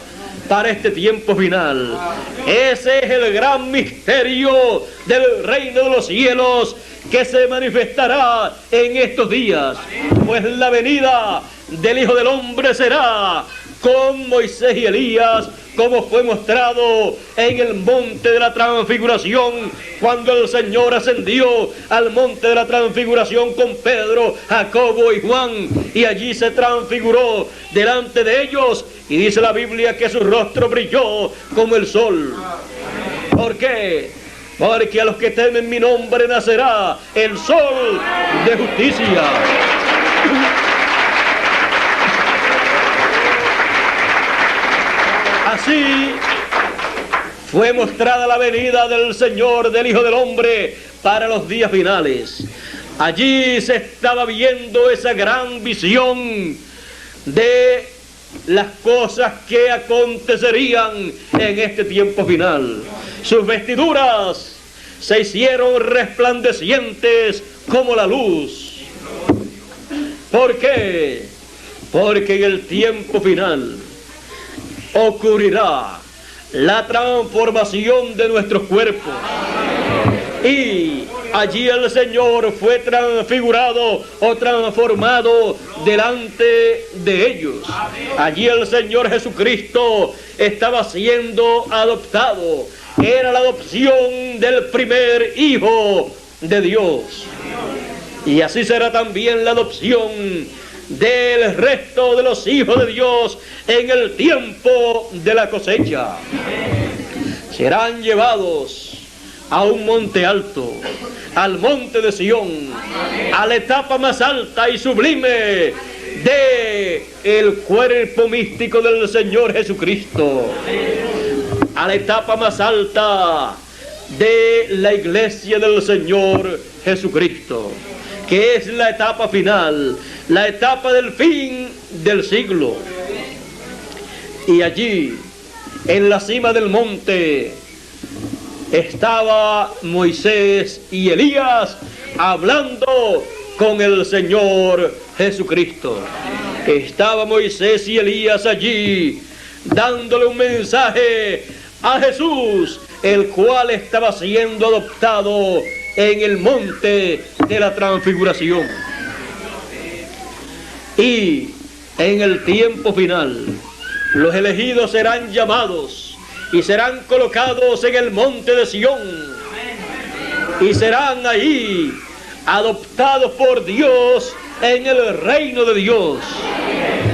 para este tiempo final. Ese es el gran misterio del reino de los cielos que se manifestará en estos días, pues la venida del Hijo del Hombre será con Moisés y Elías, como fue mostrado en el monte de la transfiguración, cuando el Señor ascendió al monte de la transfiguración con Pedro, Jacobo y Juan, y allí se transfiguró delante de ellos, y dice la Biblia que su rostro brilló como el sol. ¿Por qué? Porque a los que temen mi nombre nacerá el sol de justicia. Así fue mostrada la venida del Señor, del Hijo del Hombre, para los días finales. Allí se estaba viendo esa gran visión de las cosas que acontecerían en este tiempo final. Sus vestiduras se hicieron resplandecientes como la luz. ¿Por qué? Porque en el tiempo final ocurrirá la transformación de nuestros cuerpos. Y allí el Señor fue transfigurado o transformado delante de ellos. Allí el Señor Jesucristo estaba siendo adoptado. Era la adopción del primer Hijo de Dios. Y así será también la adopción del resto de los hijos de Dios en el tiempo de la cosecha. Serán llevados a un monte alto, al monte de Sión, a la etapa más alta y sublime de el cuerpo místico del Señor Jesucristo, a la etapa más alta de la iglesia del Señor Jesucristo, que es la etapa final, la etapa del fin del siglo. Y allí, en la cima del monte, estaba Moisés y Elías hablando con el Señor Jesucristo. Estaba Moisés y Elías allí, dándole un mensaje a Jesús, el cual estaba siendo adoptado en el monte de la transfiguración. Y en el tiempo final, los elegidos serán llamados y serán colocados en el monte de Sión, y serán ahí adoptados por Dios en el reino de Dios.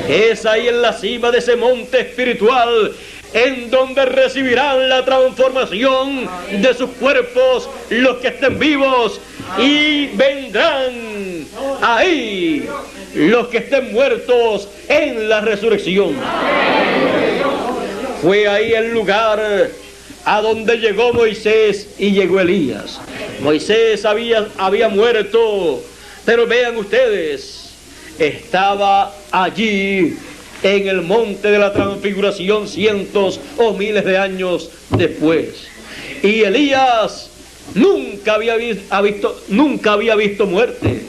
Es ahí en la cima de ese monte espiritual en donde recibirán la transformación de sus cuerpos los que estén vivos, y vendrán ahí los que estén muertos en la resurrección. Fue ahí el lugar a donde llegó Moisés y llegó Elías. Moisés había muerto, pero vean ustedes, estaba allí en el monte de la transfiguración cientos o miles de años después. Y Elías nunca había visto muerte.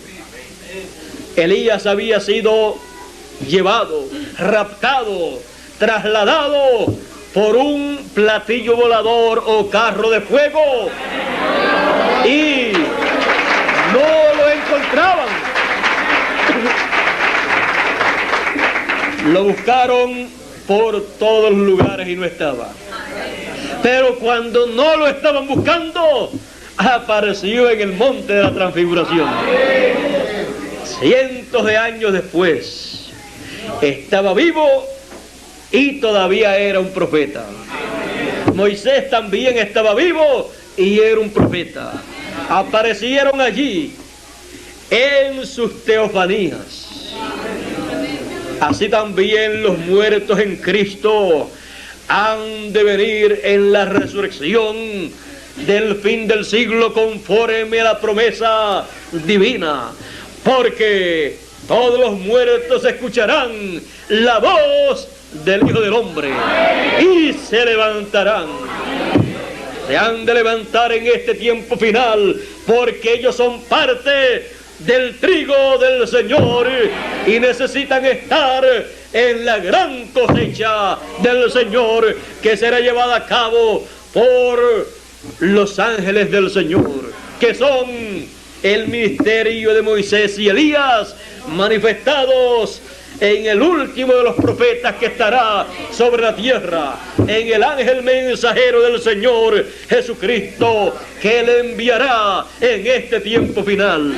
Elías había sido llevado, raptado, trasladado por un platillo volador o carro de fuego, y no lo encontraban. Lo buscaron por todos los lugares y no estaba. Pero cuando no lo estaban buscando, apareció en el monte de la transfiguración. Cientos de años después, estaba vivo y todavía era un profeta. Moisés también estaba vivo y era un profeta. Aparecieron allí en sus teofanías. Así también los muertos en Cristo han de venir en la resurrección del fin del siglo conforme a la promesa divina, porque todos los muertos escucharán la voz del Hijo del Hombre y se levantarán. Se han de levantar en este tiempo final, porque ellos son parte del trigo del Señor y necesitan estar en la gran cosecha del Señor, que será llevada a cabo por los ángeles del Señor, que son el ministerio de Moisés y Elías, manifestados en el último de los profetas que estará sobre la tierra, en el ángel mensajero del Señor Jesucristo, que le enviará en este tiempo final.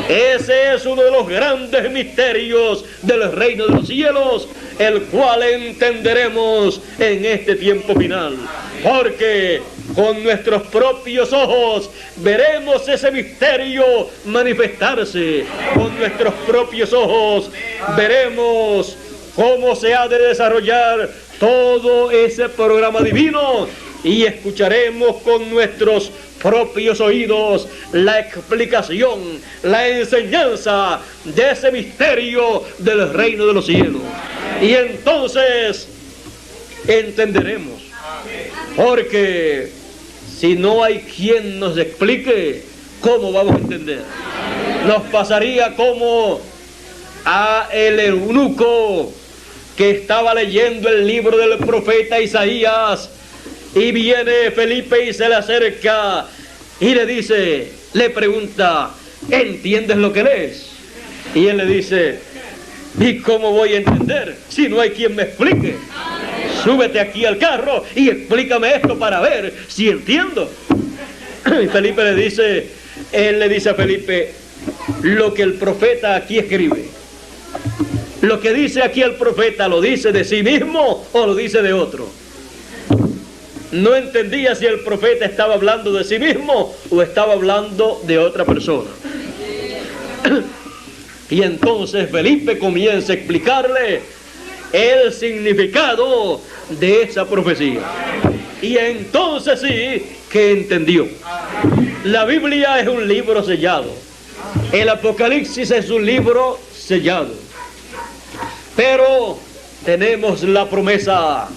Ese es uno de los grandes misterios del reino de los cielos, el cual entenderemos en este tiempo final, porque con nuestros propios ojos veremos ese misterio manifestarse. Con nuestros propios ojos veremos cómo se ha de desarrollar todo ese programa divino y escucharemos con nuestros propios oídos la explicación, la enseñanza de ese misterio del reino de los cielos. Y entonces entenderemos, porque si no hay quien nos explique, ¿cómo vamos a entender? Nos pasaría como a el eunuco que estaba leyendo el libro del profeta Isaías, y viene Felipe y se le acerca y le dice, le pregunta, ¿entiendes lo que lees? Y él le dice, ¿y cómo voy a entender si no hay quien me explique? Súbete aquí al carro y explícame esto para ver si entiendo. Y Felipe le dice, él le dice a Felipe, lo que el profeta aquí escribe, lo que dice aquí el profeta, ¿lo dice de sí mismo o lo dice de otro? No entendía si el profeta estaba hablando de sí mismo o estaba hablando de otra persona. Y entonces Felipe comienza a explicarle el significado de esa profecía. Y entonces sí que entendió. La Biblia es un libro sellado. El Apocalipsis es un libro sellado. Pero tenemos la promesa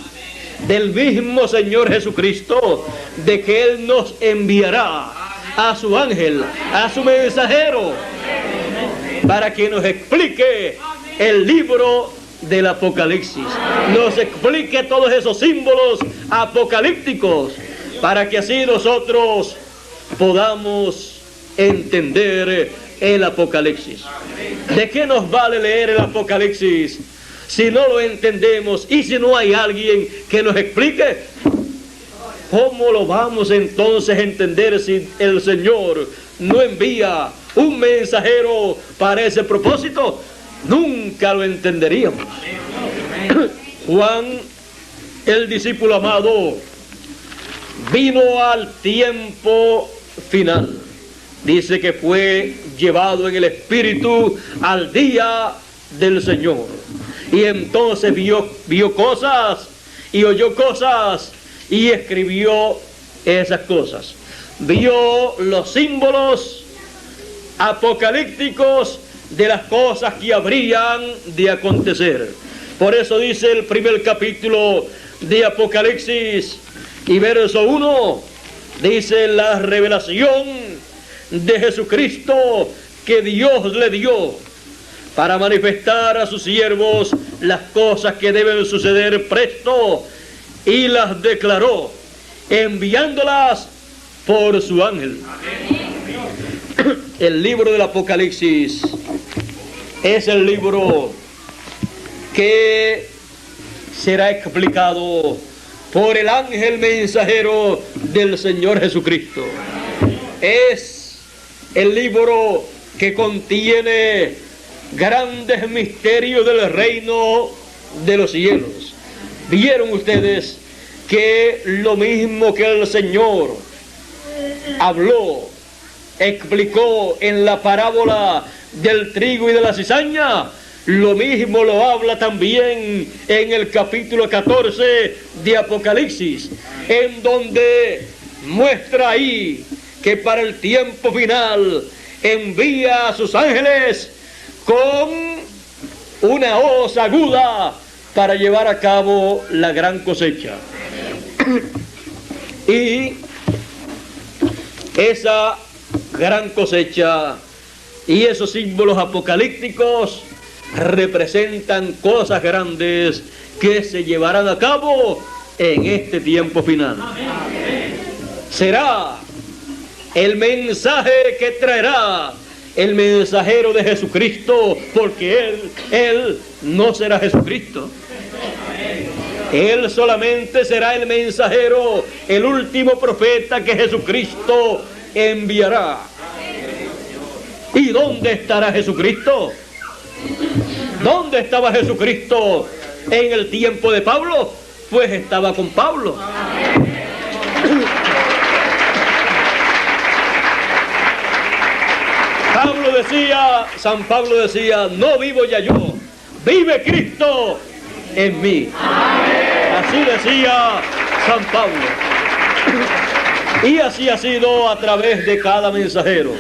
del mismo Señor Jesucristo de que Él nos enviará a su ángel, a su mensajero, para que nos explique el libro del Apocalipsis, nos explique todos esos símbolos apocalípticos, para que así nosotros podamos entender el Apocalipsis. ¿De qué nos vale leer el Apocalipsis si no lo entendemos y si no hay alguien que nos explique? ¿Cómo lo vamos entonces a entender si el Señor no envía un mensajero para ese propósito? Nunca lo entenderíamos. Juan, el discípulo amado, vino al tiempo final. Dice que fue llevado en el Espíritu al día del Señor. Y entonces vio cosas y oyó cosas y escribió esas cosas. Vio los símbolos apocalípticos de las cosas que habrían de acontecer. Por eso dice el primer capítulo de Apocalipsis y verso 1, dice la revelación de Jesucristo que Dios le dio para manifestar a sus siervos las cosas que deben suceder presto, y las declaró enviándolas por su ángel. El libro del Apocalipsis es el libro que será explicado por el ángel mensajero del Señor Jesucristo. Es el libro que contiene grandes misterios del reino de los cielos. Vieron ustedes que lo mismo que el Señor habló, explicó en la parábola del trigo y de la cizaña, lo mismo lo habla también en el capítulo 14 de Apocalipsis, en donde muestra ahí que para el tiempo final envía a sus ángeles con una hoz aguda para llevar a cabo la gran cosecha. Y esa gran cosecha y esos símbolos apocalípticos representan cosas grandes que se llevarán a cabo en este tiempo final. Será el mensaje que traerá el mensajero de Jesucristo, porque Él no será Jesucristo. Él solamente será el mensajero, el último profeta que Jesucristo enviará. ¿Y dónde estará Jesucristo? ¿Dónde estaba Jesucristo en el tiempo de Pablo? Pues estaba con Pablo. San Pablo decía, no vivo ya yo, vive Cristo en mí. Así decía San Pablo. Y así ha sido a través de cada mensajero.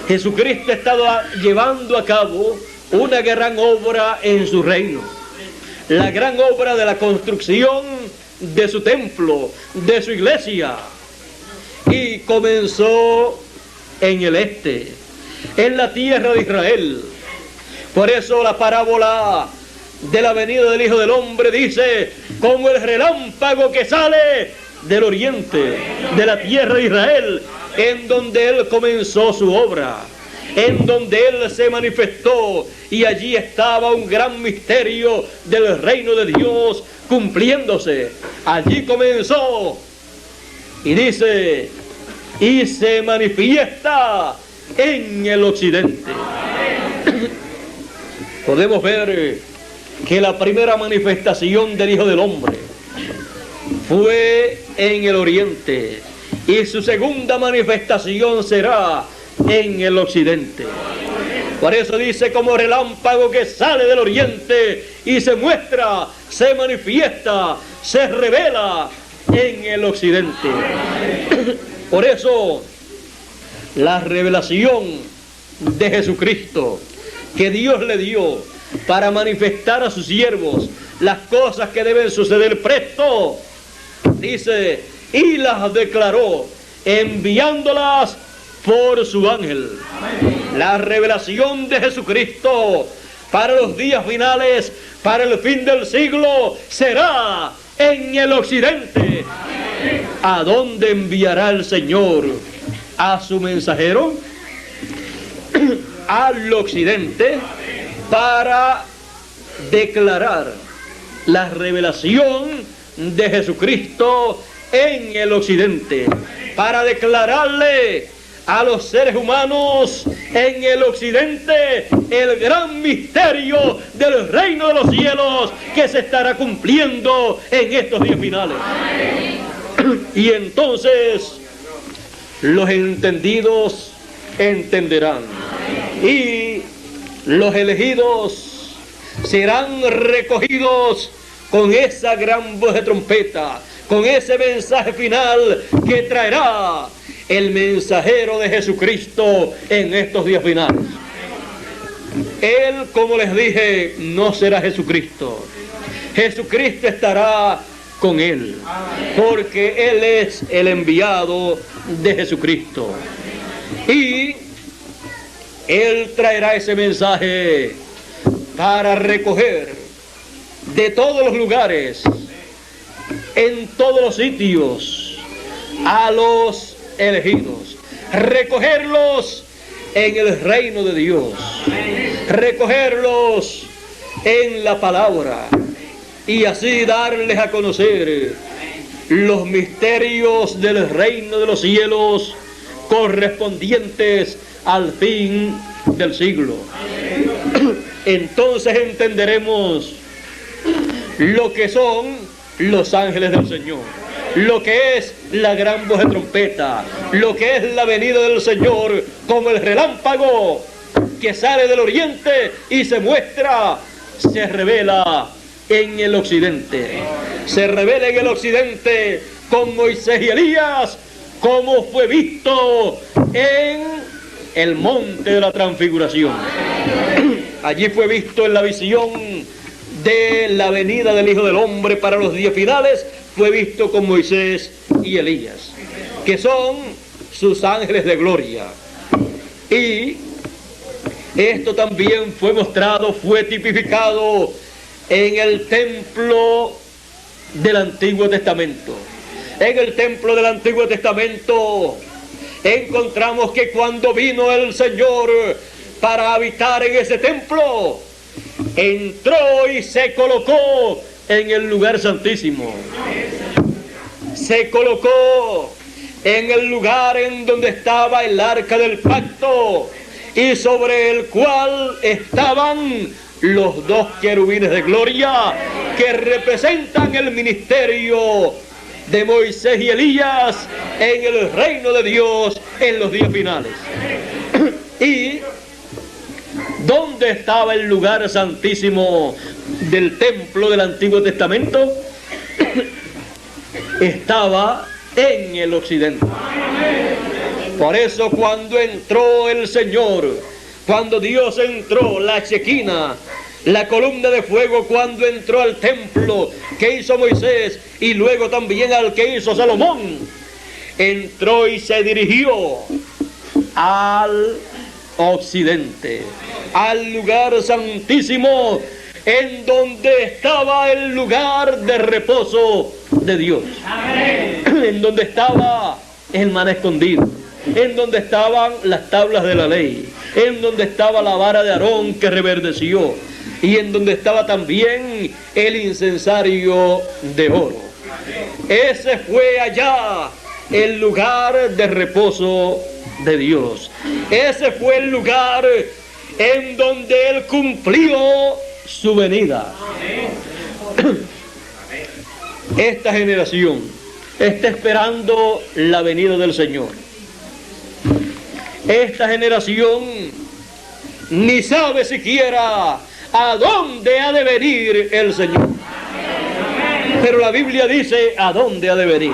Jesucristo ha estado llevando a cabo una gran obra en su reino. La gran obra de la construcción de su templo, de su iglesia. Y comenzó en el este, en la tierra de Israel. Por eso la parábola de la venida del Hijo del Hombre dice, como el relámpago que sale del oriente, de la tierra de Israel, en donde Él comenzó su obra, en donde Él se manifestó, y allí estaba un gran misterio del reino de Dios cumpliéndose. Allí comenzó, y dice, y se manifiesta en el occidente. Podemos ver que la primera manifestación del Hijo del Hombre fue en el oriente, y su segunda manifestación será en el occidente. Por eso dice, como relámpago que sale del oriente y se muestra, se manifiesta, se revela en el occidente. Por eso la revelación de Jesucristo que Dios le dio para manifestar a sus siervos las cosas que deben suceder presto, dice, y las declaró enviándolas por su ángel. La revelación de Jesucristo para los días finales, para el fin del siglo, será en el occidente. ¿A dónde enviará el Señor a su mensajero? Al occidente, para declarar la revelación de Jesucristo en el occidente, para declararle a los seres humanos en el occidente el gran misterio del reino de los cielos que se estará cumpliendo en estos días finales. Y entonces los entendidos entenderán, y los elegidos serán recogidos con esa gran voz de trompeta, con ese mensaje final que traerá el mensajero de Jesucristo en estos días finales. Él, como les dije, no será Jesucristo. Jesucristo estará con él, porque Él es el enviado de Jesucristo. Y Él traerá ese mensaje para recoger de todos los lugares, en todos los sitios, a los elegidos, recogerlos en el reino de Dios, recogerlos en la palabra, y así darles a conocer los misterios del reino de los cielos correspondientes al fin del siglo. Entonces entenderemos lo que son los ángeles del Señor, lo que es la gran voz de trompeta, lo que es la venida del Señor como el relámpago que sale del oriente y se muestra, se revela en el occidente. Se revela en el occidente con Moisés y Elías, como fue visto en el monte de la transfiguración. Allí fue visto en la visión de la venida del Hijo del Hombre para los días finales, fue visto con Moisés y Elías, que son sus ángeles de gloria. Y esto también fue mostrado, fue tipificado en el templo del Antiguo Testamento. En el templo del Antiguo Testamento encontramos que cuando vino el Señor para habitar en ese templo, entró y se colocó en el lugar santísimo. Se colocó en el lugar en donde estaba el arca del pacto y sobre el cual estaban los dos querubines de gloria que representan el ministerio de Moisés y Elías en el reino de Dios en los días finales. Y ¿dónde estaba el lugar santísimo del templo del Antiguo Testamento? Estaba en el occidente. Por eso cuando entró el Señor, cuando Dios entró, la Shequina, la columna de fuego, cuando entró al templo que hizo Moisés y luego también al que hizo Salomón, entró y se dirigió al occidente, al lugar santísimo, en donde estaba el lugar de reposo de Dios. Amén. En donde estaba el maná escondido, en donde estaban las tablas de la ley, en donde estaba la vara de Aarón que reverdeció, y en donde estaba también el incensario de oro. Ese fue allá el lugar de reposo de Dios. Ese fue el lugar en donde Él cumplió su venida. Esta generación está esperando la venida del Señor. Esta generación ni sabe siquiera a dónde ha de venir el Señor. Pero la Biblia dice a dónde ha de venir.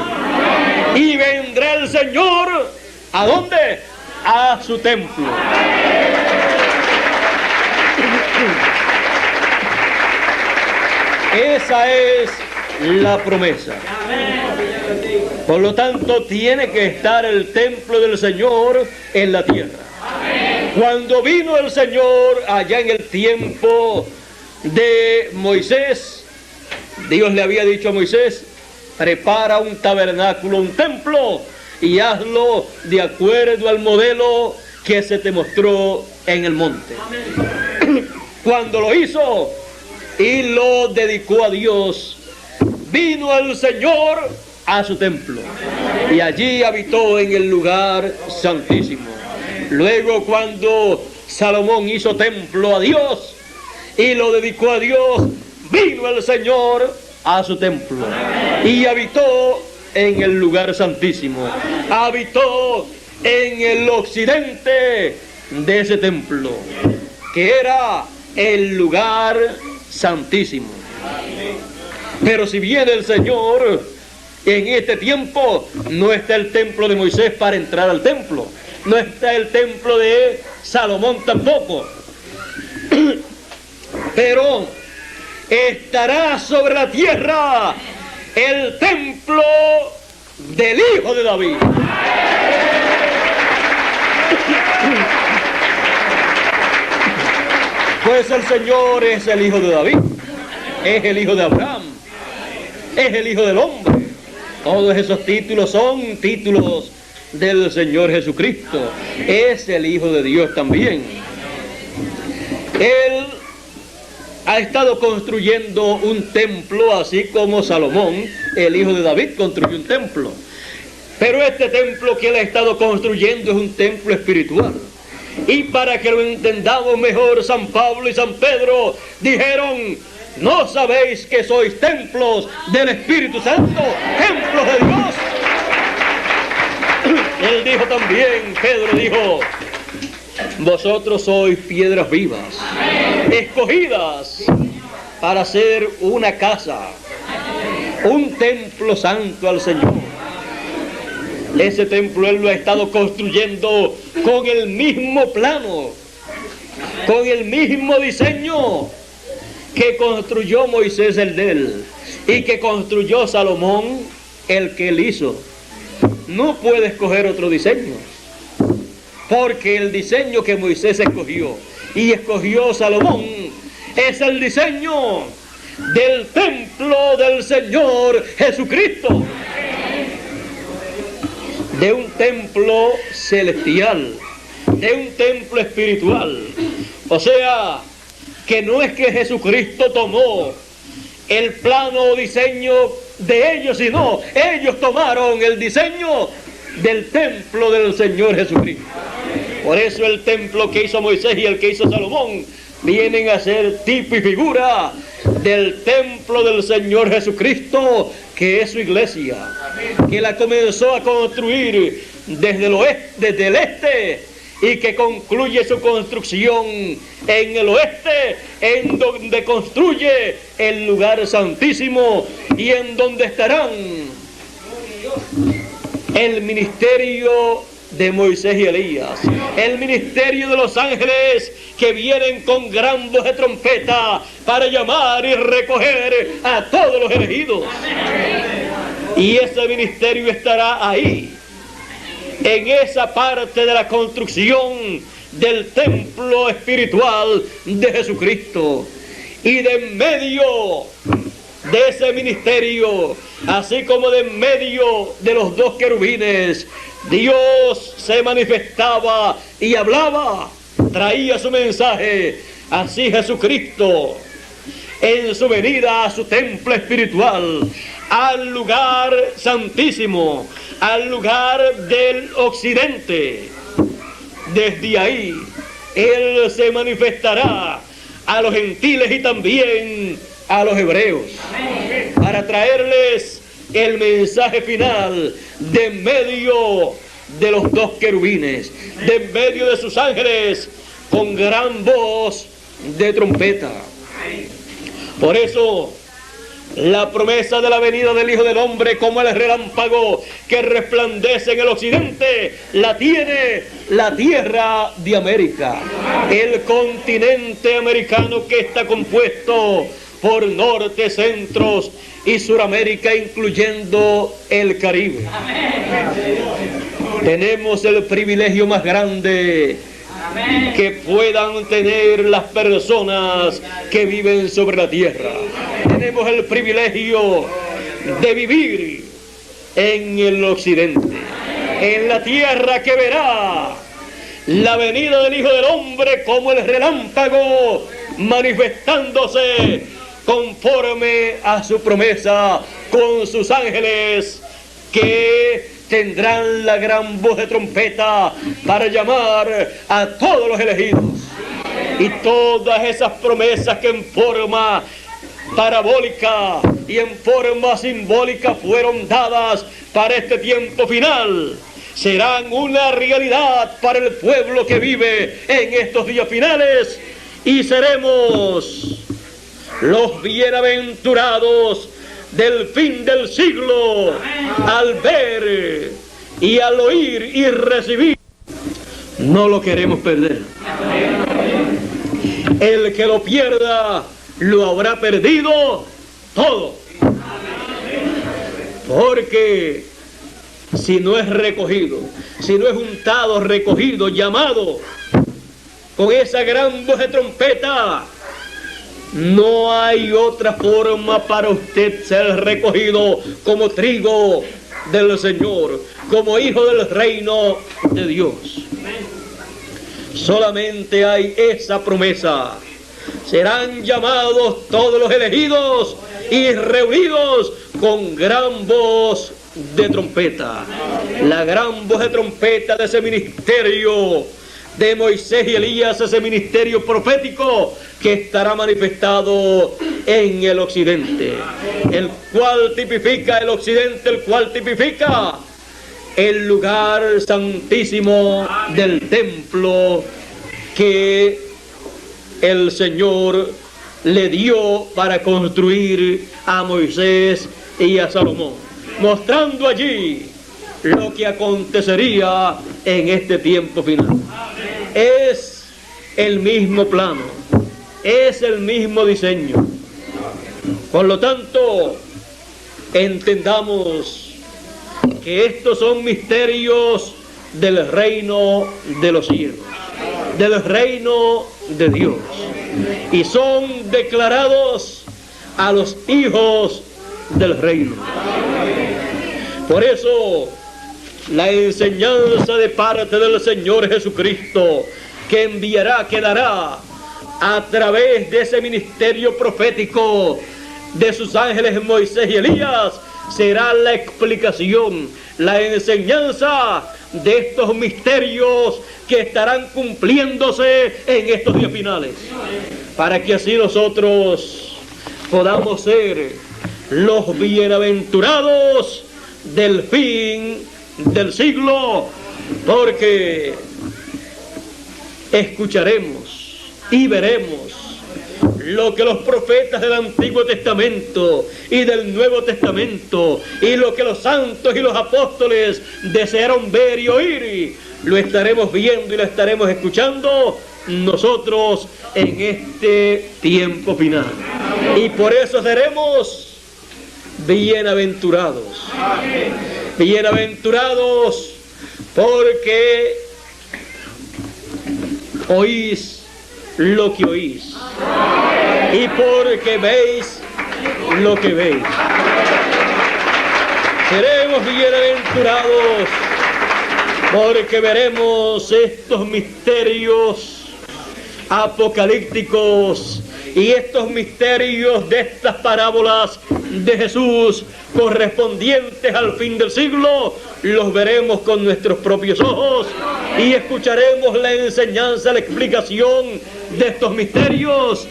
Y vendrá el Señor, ¿a dónde? A su templo. Esa es la promesa. Por lo tanto, tiene que estar el templo del Señor en la tierra. Cuando vino el Señor allá en el tiempo de Moisés, Dios le había dicho a Moisés: prepara un tabernáculo, un templo, y hazlo de acuerdo al modelo que se te mostró en el monte. Cuando lo hizo y lo dedicó a Dios, vino el Señor a su templo y allí habitó en el lugar santísimo. Luego, cuando Salomón hizo templo a Dios y lo dedicó a Dios, vino el Señor a su templo y habitó en el lugar santísimo, habitó en el occidente de ese templo, que era el lugar santísimo. Pero si viene el Señor en este tiempo, no está el templo de Moisés para entrar al templo, no está el templo de Salomón tampoco, pero estará sobre la tierra el templo del Hijo de David. Pues el Señor es el Hijo de David, es el Hijo de Abraham, es el Hijo del Hombre. Todos esos títulos son títulos del Señor Jesucristo. Es el Hijo de Dios también. Él ha estado construyendo un templo, así como Salomón, el hijo de David, construyó un templo. Pero este templo que él ha estado construyendo es un templo espiritual. Y para que lo entendamos mejor, San Pablo y San Pedro dijeron: ¿no sabéis que sois templos del Espíritu Santo, templos de Dios? Él dijo también, Pedro dijo: vosotros sois piedras vivas, escogidas para hacer una casa, un templo santo al Señor. Ese templo él lo ha estado construyendo con el mismo plano, con el mismo diseño que construyó Moisés el de él y que construyó Salomón el que él hizo. No puede escoger otro diseño, porque el diseño que Moisés escogió y escogió Salomón es el diseño del templo del Señor Jesucristo, de un templo celestial, de un templo espiritual. O sea, que no es que Jesucristo tomó el plano o diseño de ellos, sino ellos tomaron el diseño del templo del Señor Jesucristo. Por eso el templo que hizo Moisés y el que hizo Salomón vienen a ser tipo y figura del templo del Señor Jesucristo, que es su iglesia, que la comenzó a construir desde el este, y que concluye su construcción en el oeste, en donde construye el lugar santísimo y en donde estarán el ministerio de Moisés y Elías, el ministerio de los ángeles que vienen con gran voz de trompeta para llamar y recoger a todos los elegidos. Y ese ministerio estará ahí, en esa parte de la construcción del templo espiritual de Jesucristo. Y de en medio de ese ministerio, así como de en medio de los dos querubines, Dios se manifestaba y hablaba, traía su mensaje. Así Jesucristo, en su venida a su templo espiritual, al lugar santísimo, al lugar del occidente, desde ahí Él se manifestará a los gentiles y también a los hebreos, para traerles el mensaje final de en medio de los dos querubines, de en medio de sus ángeles, con gran voz de trompeta. Por eso, la promesa de la venida del Hijo del Hombre, como el relámpago que resplandece en el occidente, la tiene la tierra de América, el continente americano, que está compuesto por norte, centros y Suramérica, incluyendo el Caribe. Tenemos el privilegio más grande que puedan tener las personas que viven sobre la tierra. Tenemos el privilegio de vivir en el occidente, en la tierra que verá la venida del Hijo del Hombre como el relámpago, manifestándose conforme a su promesa con sus ángeles, que tendrán la gran voz de trompeta para llamar a todos los elegidos. Y todas esas promesas que en forma parabólica y en forma simbólica fueron dadas para este tiempo final, serán una realidad para el pueblo que vive en estos días finales, y seremos los bienaventurados del fin del siglo, al ver y al oír y recibir. No lo queremos perder. El que lo pierda lo habrá perdido todo, porque si no es recogido, si no es juntado, recogido, llamado con esa gran voz de trompeta, no hay otra forma para usted ser recogido como trigo del Señor, como hijo del reino de Dios. Solamente hay esa promesa serán llamados todos los elegidos y reunidos con gran voz de trompeta. La gran voz de trompeta de ese ministerio de Moisés y Elías, ese ministerio profético que estará manifestado en el occidente, el cual tipifica el occidente, el cual tipifica el lugar santísimo del templo que el Señor le dio para construir a Moisés y a Salomón, mostrando allí lo que acontecería en este tiempo final. Es el mismo plano, es el mismo diseño. Por lo tanto, entendamos que estos son misterios del reino de los cielos, del reino de Dios, y son declarados a los hijos del reino. Por eso, la enseñanza de parte del Señor Jesucristo que enviará, que dará a través de ese ministerio profético de sus ángeles Moisés y Elías, será la explicación, la enseñanza de estos misterios que estarán cumpliéndose en estos días finales, para que así nosotros podamos ser los bienaventurados del fin del siglo, porque escucharemos y veremos lo que los profetas del Antiguo Testamento y del Nuevo Testamento y lo que los santos y los apóstoles desearon ver y oír, lo estaremos viendo y lo estaremos escuchando nosotros en este tiempo final. Y por eso seremos bienaventurados. Bienaventurados porque oís lo que oís y porque veis lo que veis. Seremos bienaventurados porque veremos estos misterios apocalípticos y estos misterios de estas parábolas de Jesús correspondientes al fin del siglo, los veremos con nuestros propios ojos y escucharemos la enseñanza, la explicación de estos misterios,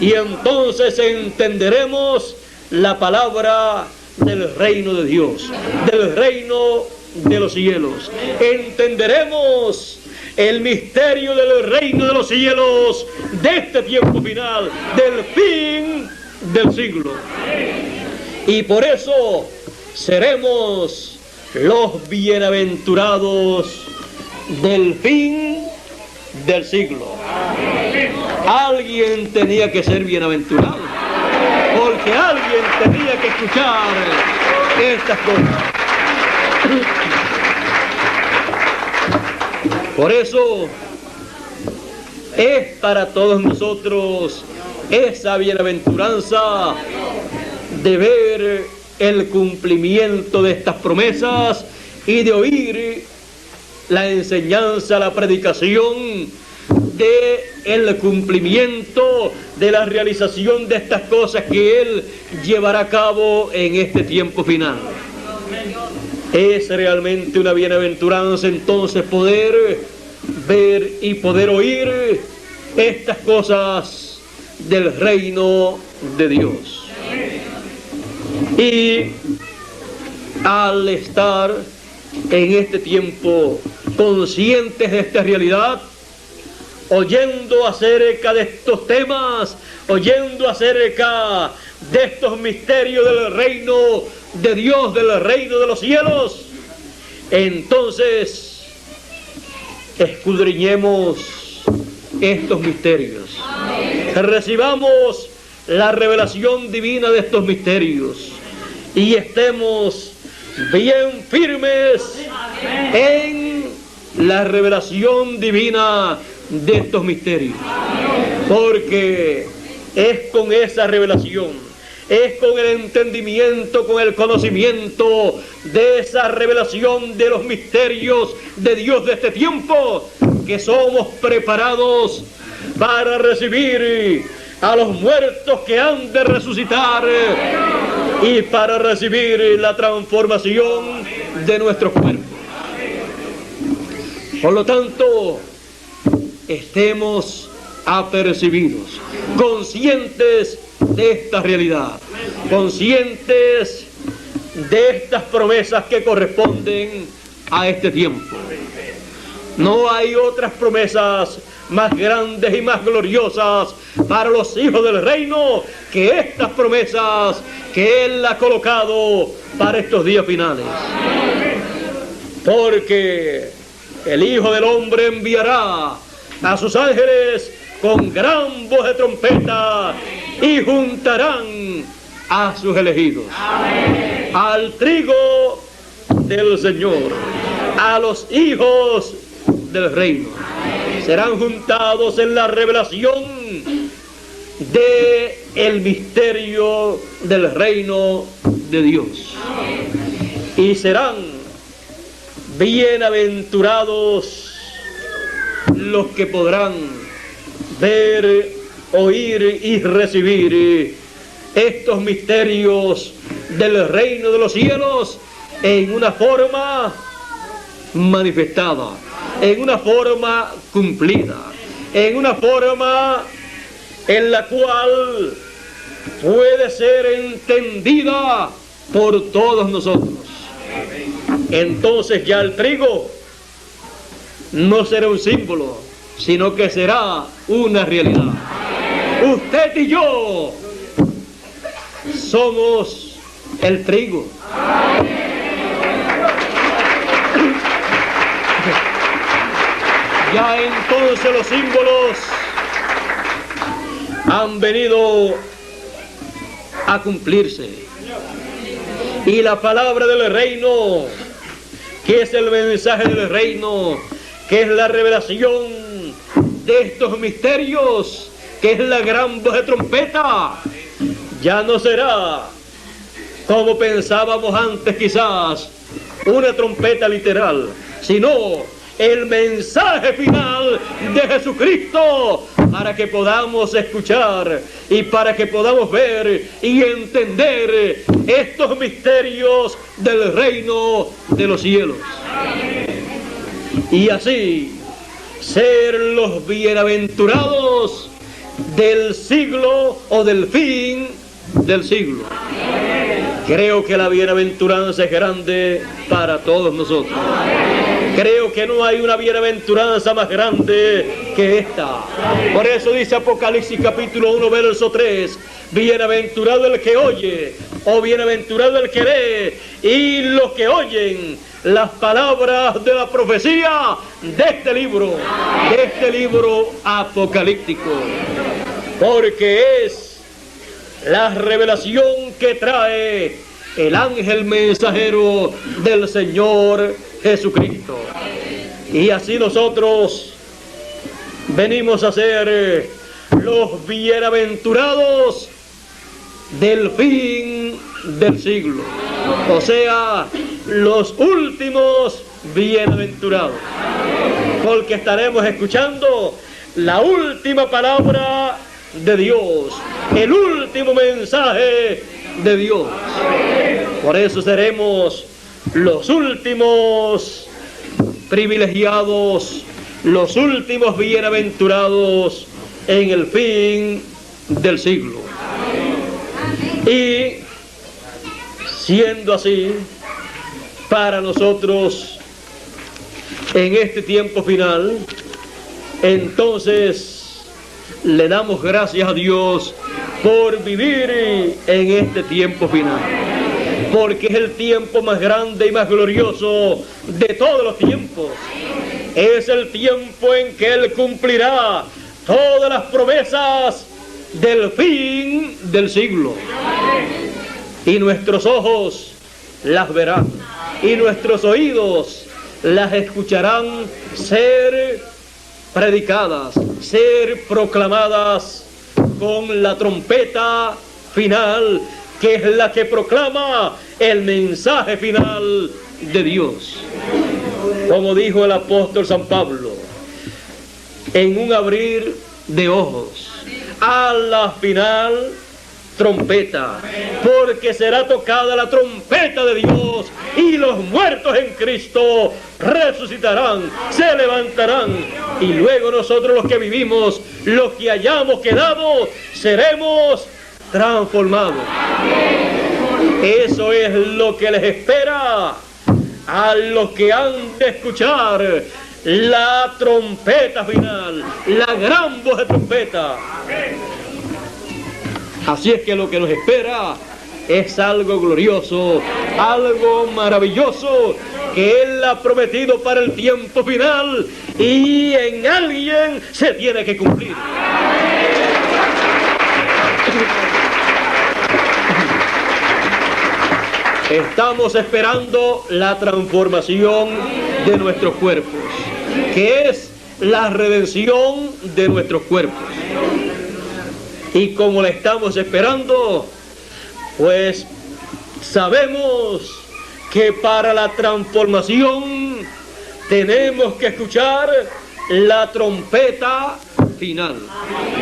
y entonces entenderemos la palabra del reino de Dios, del reino de los cielos. Entenderemos el misterio del reino de los cielos, de este tiempo final, del fin del siglo. Y por eso seremos los bienaventurados del fin del siglo. Alguien tenía que ser bienaventurado, porque alguien tenía que escuchar estas cosas. Por eso es para todos nosotros esa bienaventuranza de ver el cumplimiento de estas promesas y de oír la enseñanza, la predicación de el cumplimiento de la realización de estas cosas que Él llevará a cabo en este tiempo final. Es realmente una bienaventuranza entonces poder ver y poder oír estas cosas del reino de Dios. Y al estar en este tiempo conscientes de esta realidad, oyendo acerca de estos temas, oyendo acerca de estos misterios del reino de Dios, del reino de los cielos, entonces escudriñemos estos misterios. Recibamos la revelación divina de estos misterios y estemos bien firmes en la revelación divina de estos misterios, porque es con esa revelación, es con el entendimiento, con el conocimiento de esa revelación de los misterios de Dios de este tiempo, que somos preparados para recibir a los muertos que han de resucitar y para recibir la transformación de nuestros cuerpos. Por lo tanto, estemos apercibidos, conscientes de esta realidad, conscientes de estas promesas que corresponden a este tiempo. No hay otras promesas más grandes y más gloriosas para los hijos del reino que estas promesas que Él ha colocado para estos días finales. Porque el Hijo del Hombre enviará a sus ángeles con gran voz de trompeta y juntarán a sus elegidos. Amén. Al trigo del Señor, a los hijos del reino. Amén. Serán juntados en la revelación de el misterio del reino de Dios. Amén. Y serán bienaventurados los que podrán ver, oír y recibir estos misterios del reino de los cielos en una forma manifestada, en una forma cumplida, en una forma en la cual puede ser entendida por todos nosotros. Entonces ya el trigo no será un símbolo, sino que será una realidad. Usted y yo somos el trigo. Ya entonces los símbolos han venido a cumplirse. Y la palabra del reino, que es el mensaje del reino, que es la revelación de estos misterios, que es la gran voz de trompeta, ya no será como pensábamos antes quizás una trompeta literal, sino el mensaje final de Jesucristo para que podamos escuchar y para que podamos ver y entender estos misterios del reino de los cielos. Y así ser los bienaventurados del siglo o del fin del siglo. Creo que la bienaventuranza es grande para todos nosotros. Creo que no hay una bienaventuranza más grande que esta. Por eso dice Apocalipsis capítulo 1 verso 3: bienaventurado el que oye, o bienaventurado el que lee, y los que oyen las palabras de la profecía de este libro apocalíptico, porque es la revelación que trae el ángel mensajero del Señor Jesucristo. Y así nosotros venimos a ser los bienaventurados del fin del siglo, o sea, los últimos bienaventurados, porque estaremos escuchando la última palabra de Dios, el último mensaje de Dios. Por eso seremos los últimos privilegiados, los últimos bienaventurados en el fin del siglo. Y siendo así, para nosotros en este tiempo final, entonces le damos gracias a Dios por vivir en este tiempo final, porque es el tiempo más grande y más glorioso de todos los tiempos. Es el tiempo en que Él cumplirá todas las promesas del fin del siglo. Y nuestros ojos las verán, y nuestros oídos las escucharán ser predicadas, ser proclamadas con la trompeta final, que es la que proclama el mensaje final de Dios. Como dijo el apóstol San Pablo, en un abrir de ojos, a la final trompeta, porque será tocada la trompeta de Dios y los muertos en Cristo resucitarán, se levantarán, y luego nosotros los que vivimos, los que hayamos quedado, seremos transformados. Eso es lo que les espera a los que han de escuchar la trompeta final, la gran voz de trompeta. Así es que lo que nos espera es algo glorioso, algo maravilloso, que Él ha prometido para el tiempo final, y en alguien se tiene que cumplir. Estamos esperando la transformación de nuestros cuerpos, que es la redención de nuestros cuerpos. Y como la estamos esperando, pues sabemos que para la transformación tenemos que escuchar la trompeta final.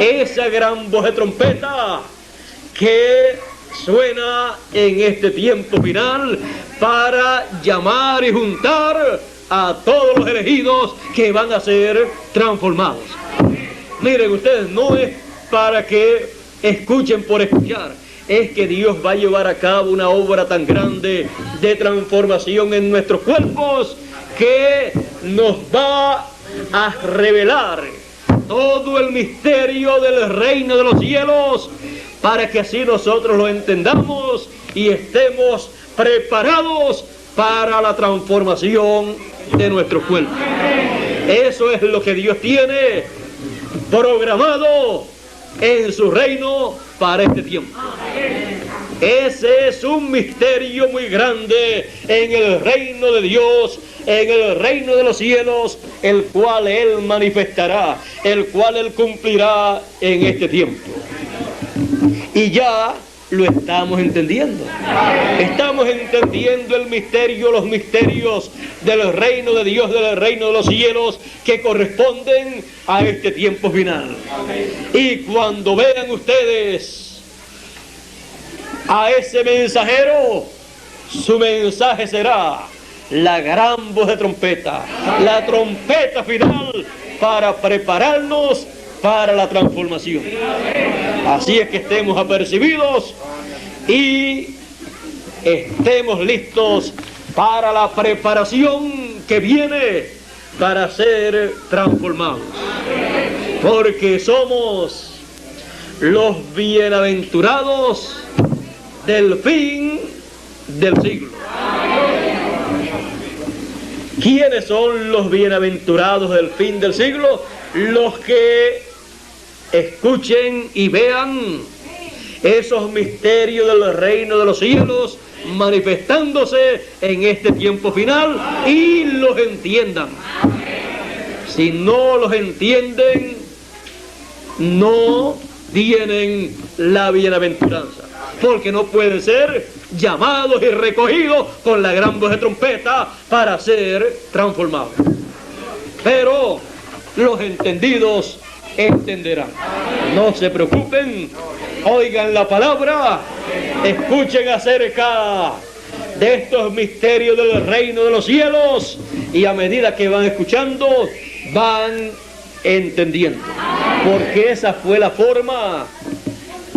Esa gran voz de trompeta que suena en este tiempo final para llamar y juntar a todos los elegidos que van a ser transformados. Miren ustedes, no es para que escuchen por escuchar, es que Dios va a llevar a cabo una obra tan grande de transformación en nuestros cuerpos que nos va a revelar todo el misterio del reino de los cielos, para que así nosotros lo entendamos y estemos preparados para la transformación de nuestros cuerpos. Eso es lo que Dios tiene programado en su reino para este tiempo. Ese es un misterio muy grande en el reino de Dios, en el reino de los cielos, el cual Él manifestará, el cual Él cumplirá en este tiempo. Y ya lo estamos entendiendo. Estamos entendiendo el misterio, los misterios del reino de Dios, del reino de los cielos, que corresponden a este tiempo final. Y cuando vean ustedes a ese mensajero, su mensaje será la gran voz de trompeta, la trompeta final para prepararnos para la transformación. Así es que estemos apercibidos y estemos listos para la preparación que viene para ser transformados, porque somos los bienaventurados del fin del siglo. ¿Quiénes son los bienaventurados del fin del siglo? Los que escuchen y vean esos misterios del reino de los cielos manifestándose en este tiempo final y los entiendan. Si no los entienden, no tienen la bienaventuranza, porque no pueden ser llamados y recogidos con la gran voz de trompeta para ser transformados. Pero los entendidos entenderán. No se preocupen, oigan la palabra, escuchen acerca de estos misterios del reino de los cielos, y a medida que van escuchando, van entendiendo. Porque esa fue la forma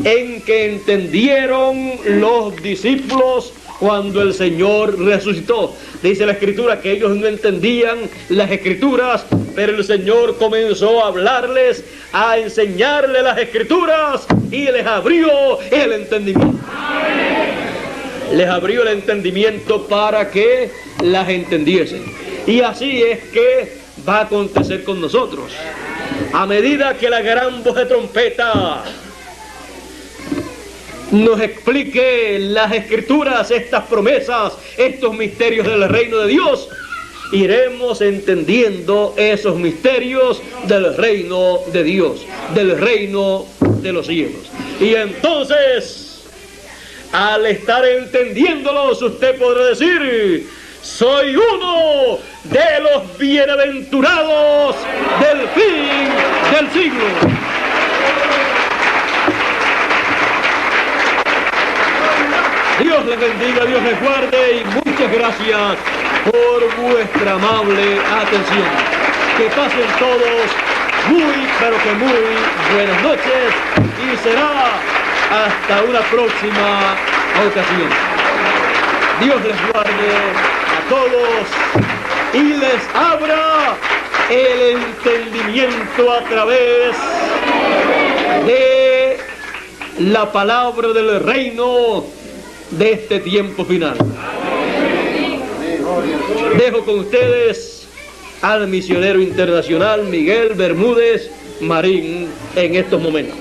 en que entendieron los discípulos cuando el Señor resucitó. Dice la Escritura que ellos no entendían las Escrituras, pero el Señor comenzó a hablarles, a enseñarles las Escrituras, y les abrió el entendimiento. Les abrió el entendimiento para que las entendiesen. Y así es que va a acontecer con nosotros. A medida que la gran voz de trompeta nos explique las Escrituras, estas promesas, estos misterios del reino de Dios, iremos entendiendo esos misterios del reino de Dios, del reino de los cielos. Y entonces, al estar entendiéndolos, usted podrá decir: soy uno de los bienaventurados del fin del siglo. Dios les bendiga, Dios les guarde y muchas gracias por vuestra amable atención. Que pasen todos muy, pero que muy buenas noches y será hasta una próxima ocasión. Dios les guarde a todos y les abra el entendimiento a través de la palabra del reino de este tiempo final. Dejo con ustedes al misionero internacional Miguel Bermúdez Marín en estos momentos.